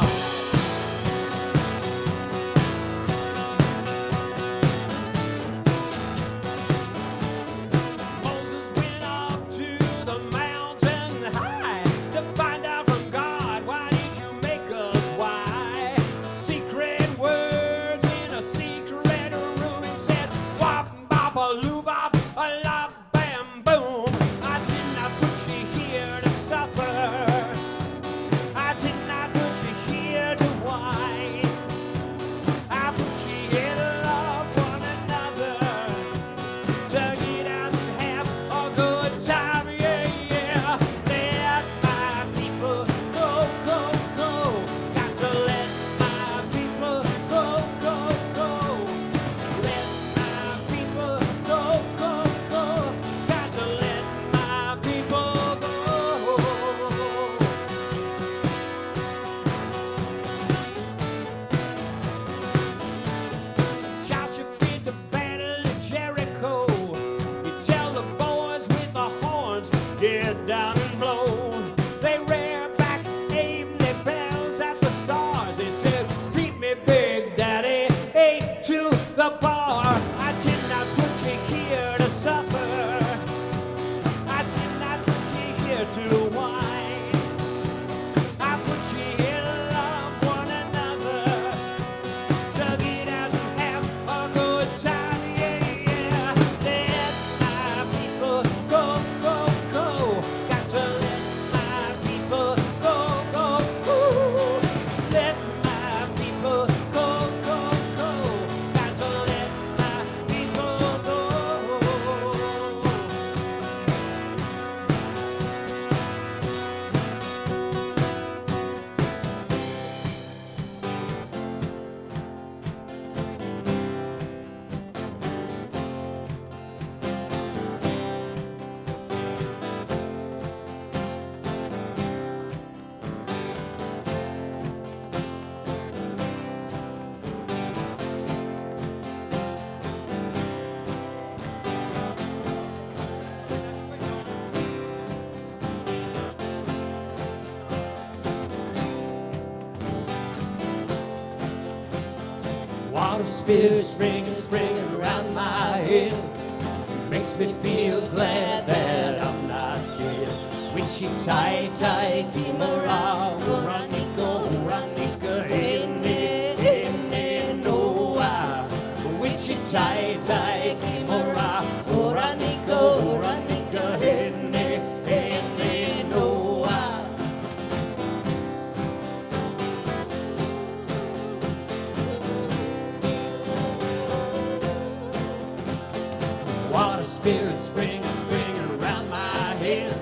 Moses went up to the mountain high to find out from God, why did you make us? Why? Secret words in a secret room. It said, wop, bop, a loo, bop, a lop, bam, boom. I did not put you here to suffer. I did not put you here Water spirit springing, springing around my head. Makes me feel glad that I'm not dead. Wichita, Kimura, Oranika, Oranika, Hene, Noa. Wichita, Kimura, Oranika, Oranika, Hene, Noa. Water spirit springing, springing around my head.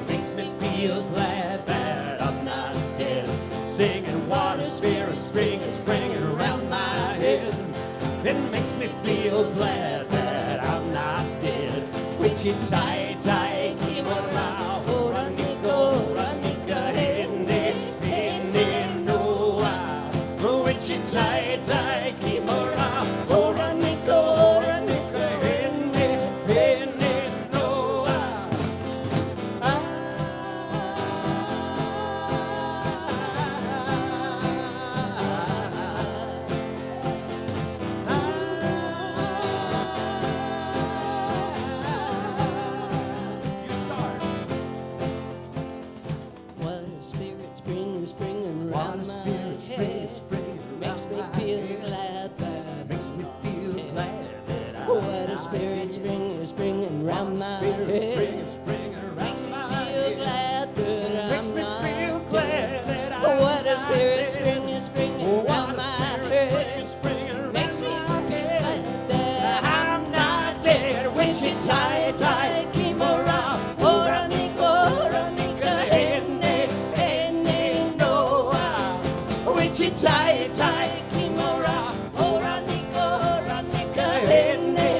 Makes me feel glad that I'm not dead. Singing water spirit springing, springing around my head. It makes me feel glad that I'm not dead. Wichita, Kimura, Oranika, Oranika, Hene, Noa. Wichita, Kimura, Oranika, Oranika, Hene, Noa. Water spirit springing, springing Water around my spirit springing, head. springing Makes around me my feel head. glad that Makes me feel glad that I'm water not spirit dead. springing, springing around my Spirit head. springing, springing Makes around me my feel head. glad that Makes I'm me not feel dead. glad that I'm Water not spirit dead. springing, springing Water around my spirit head. springing, springing Makes me around my feel head. glad that I'm not dead. Wichita, Kimura, Oranika, Oranika, Hene, Noa. Wichita, Kimura, Oranika, Oranika, Hene,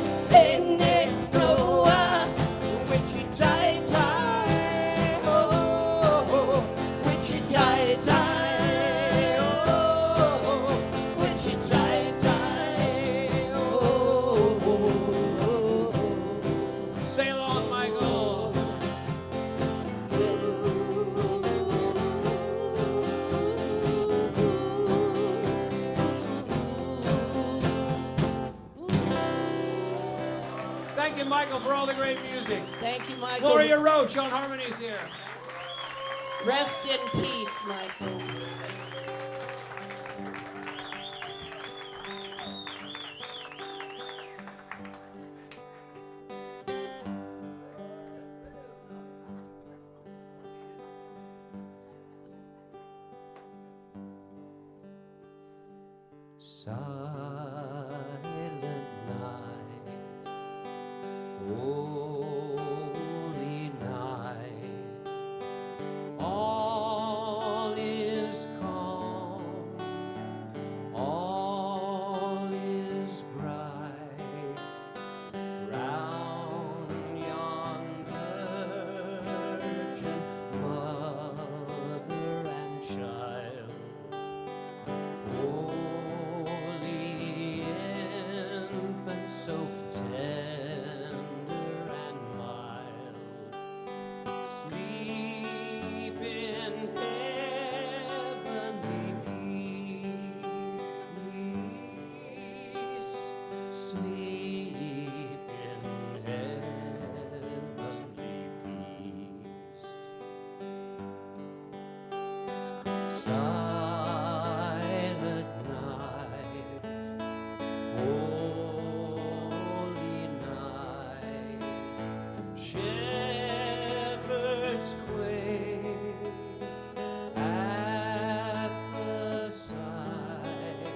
Noa. Wichita, oh, Wichita, oh, Wichita, oh. Say along, Michael. Thank you, Michael, for all the great music. Thank you, Michael. Gloria Roach on harmonies here. Rest in peace, Michael. Silent night, holy night, all is calm, all is bright, round yon virgin mother and child. Holy infant, so tender and mild, sleep in heavenly peace, sleep in heavenly peace. Silent night, holy night, shepherds quake at the sight,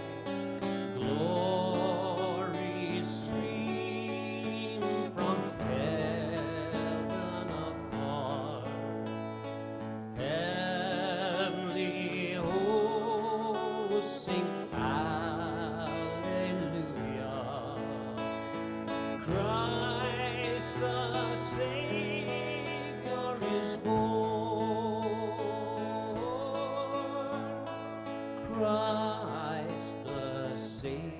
glory stream from heaven afar. Heavenly hosts sing hallelujah. Christ the Savior is born. Christ the Savior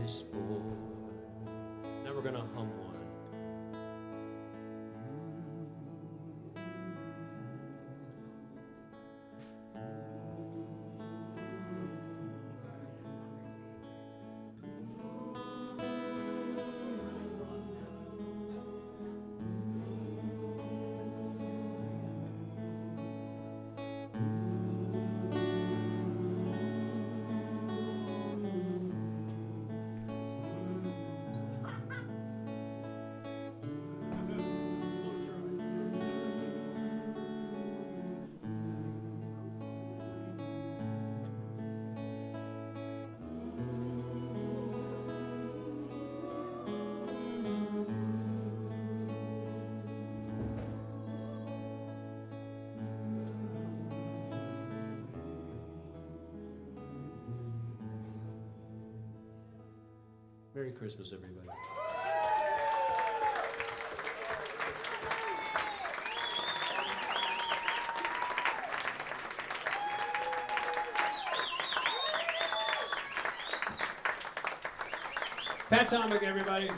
is born. Now we're gonna hum one. Merry Christmas, everybody. Pat Tomek, everybody.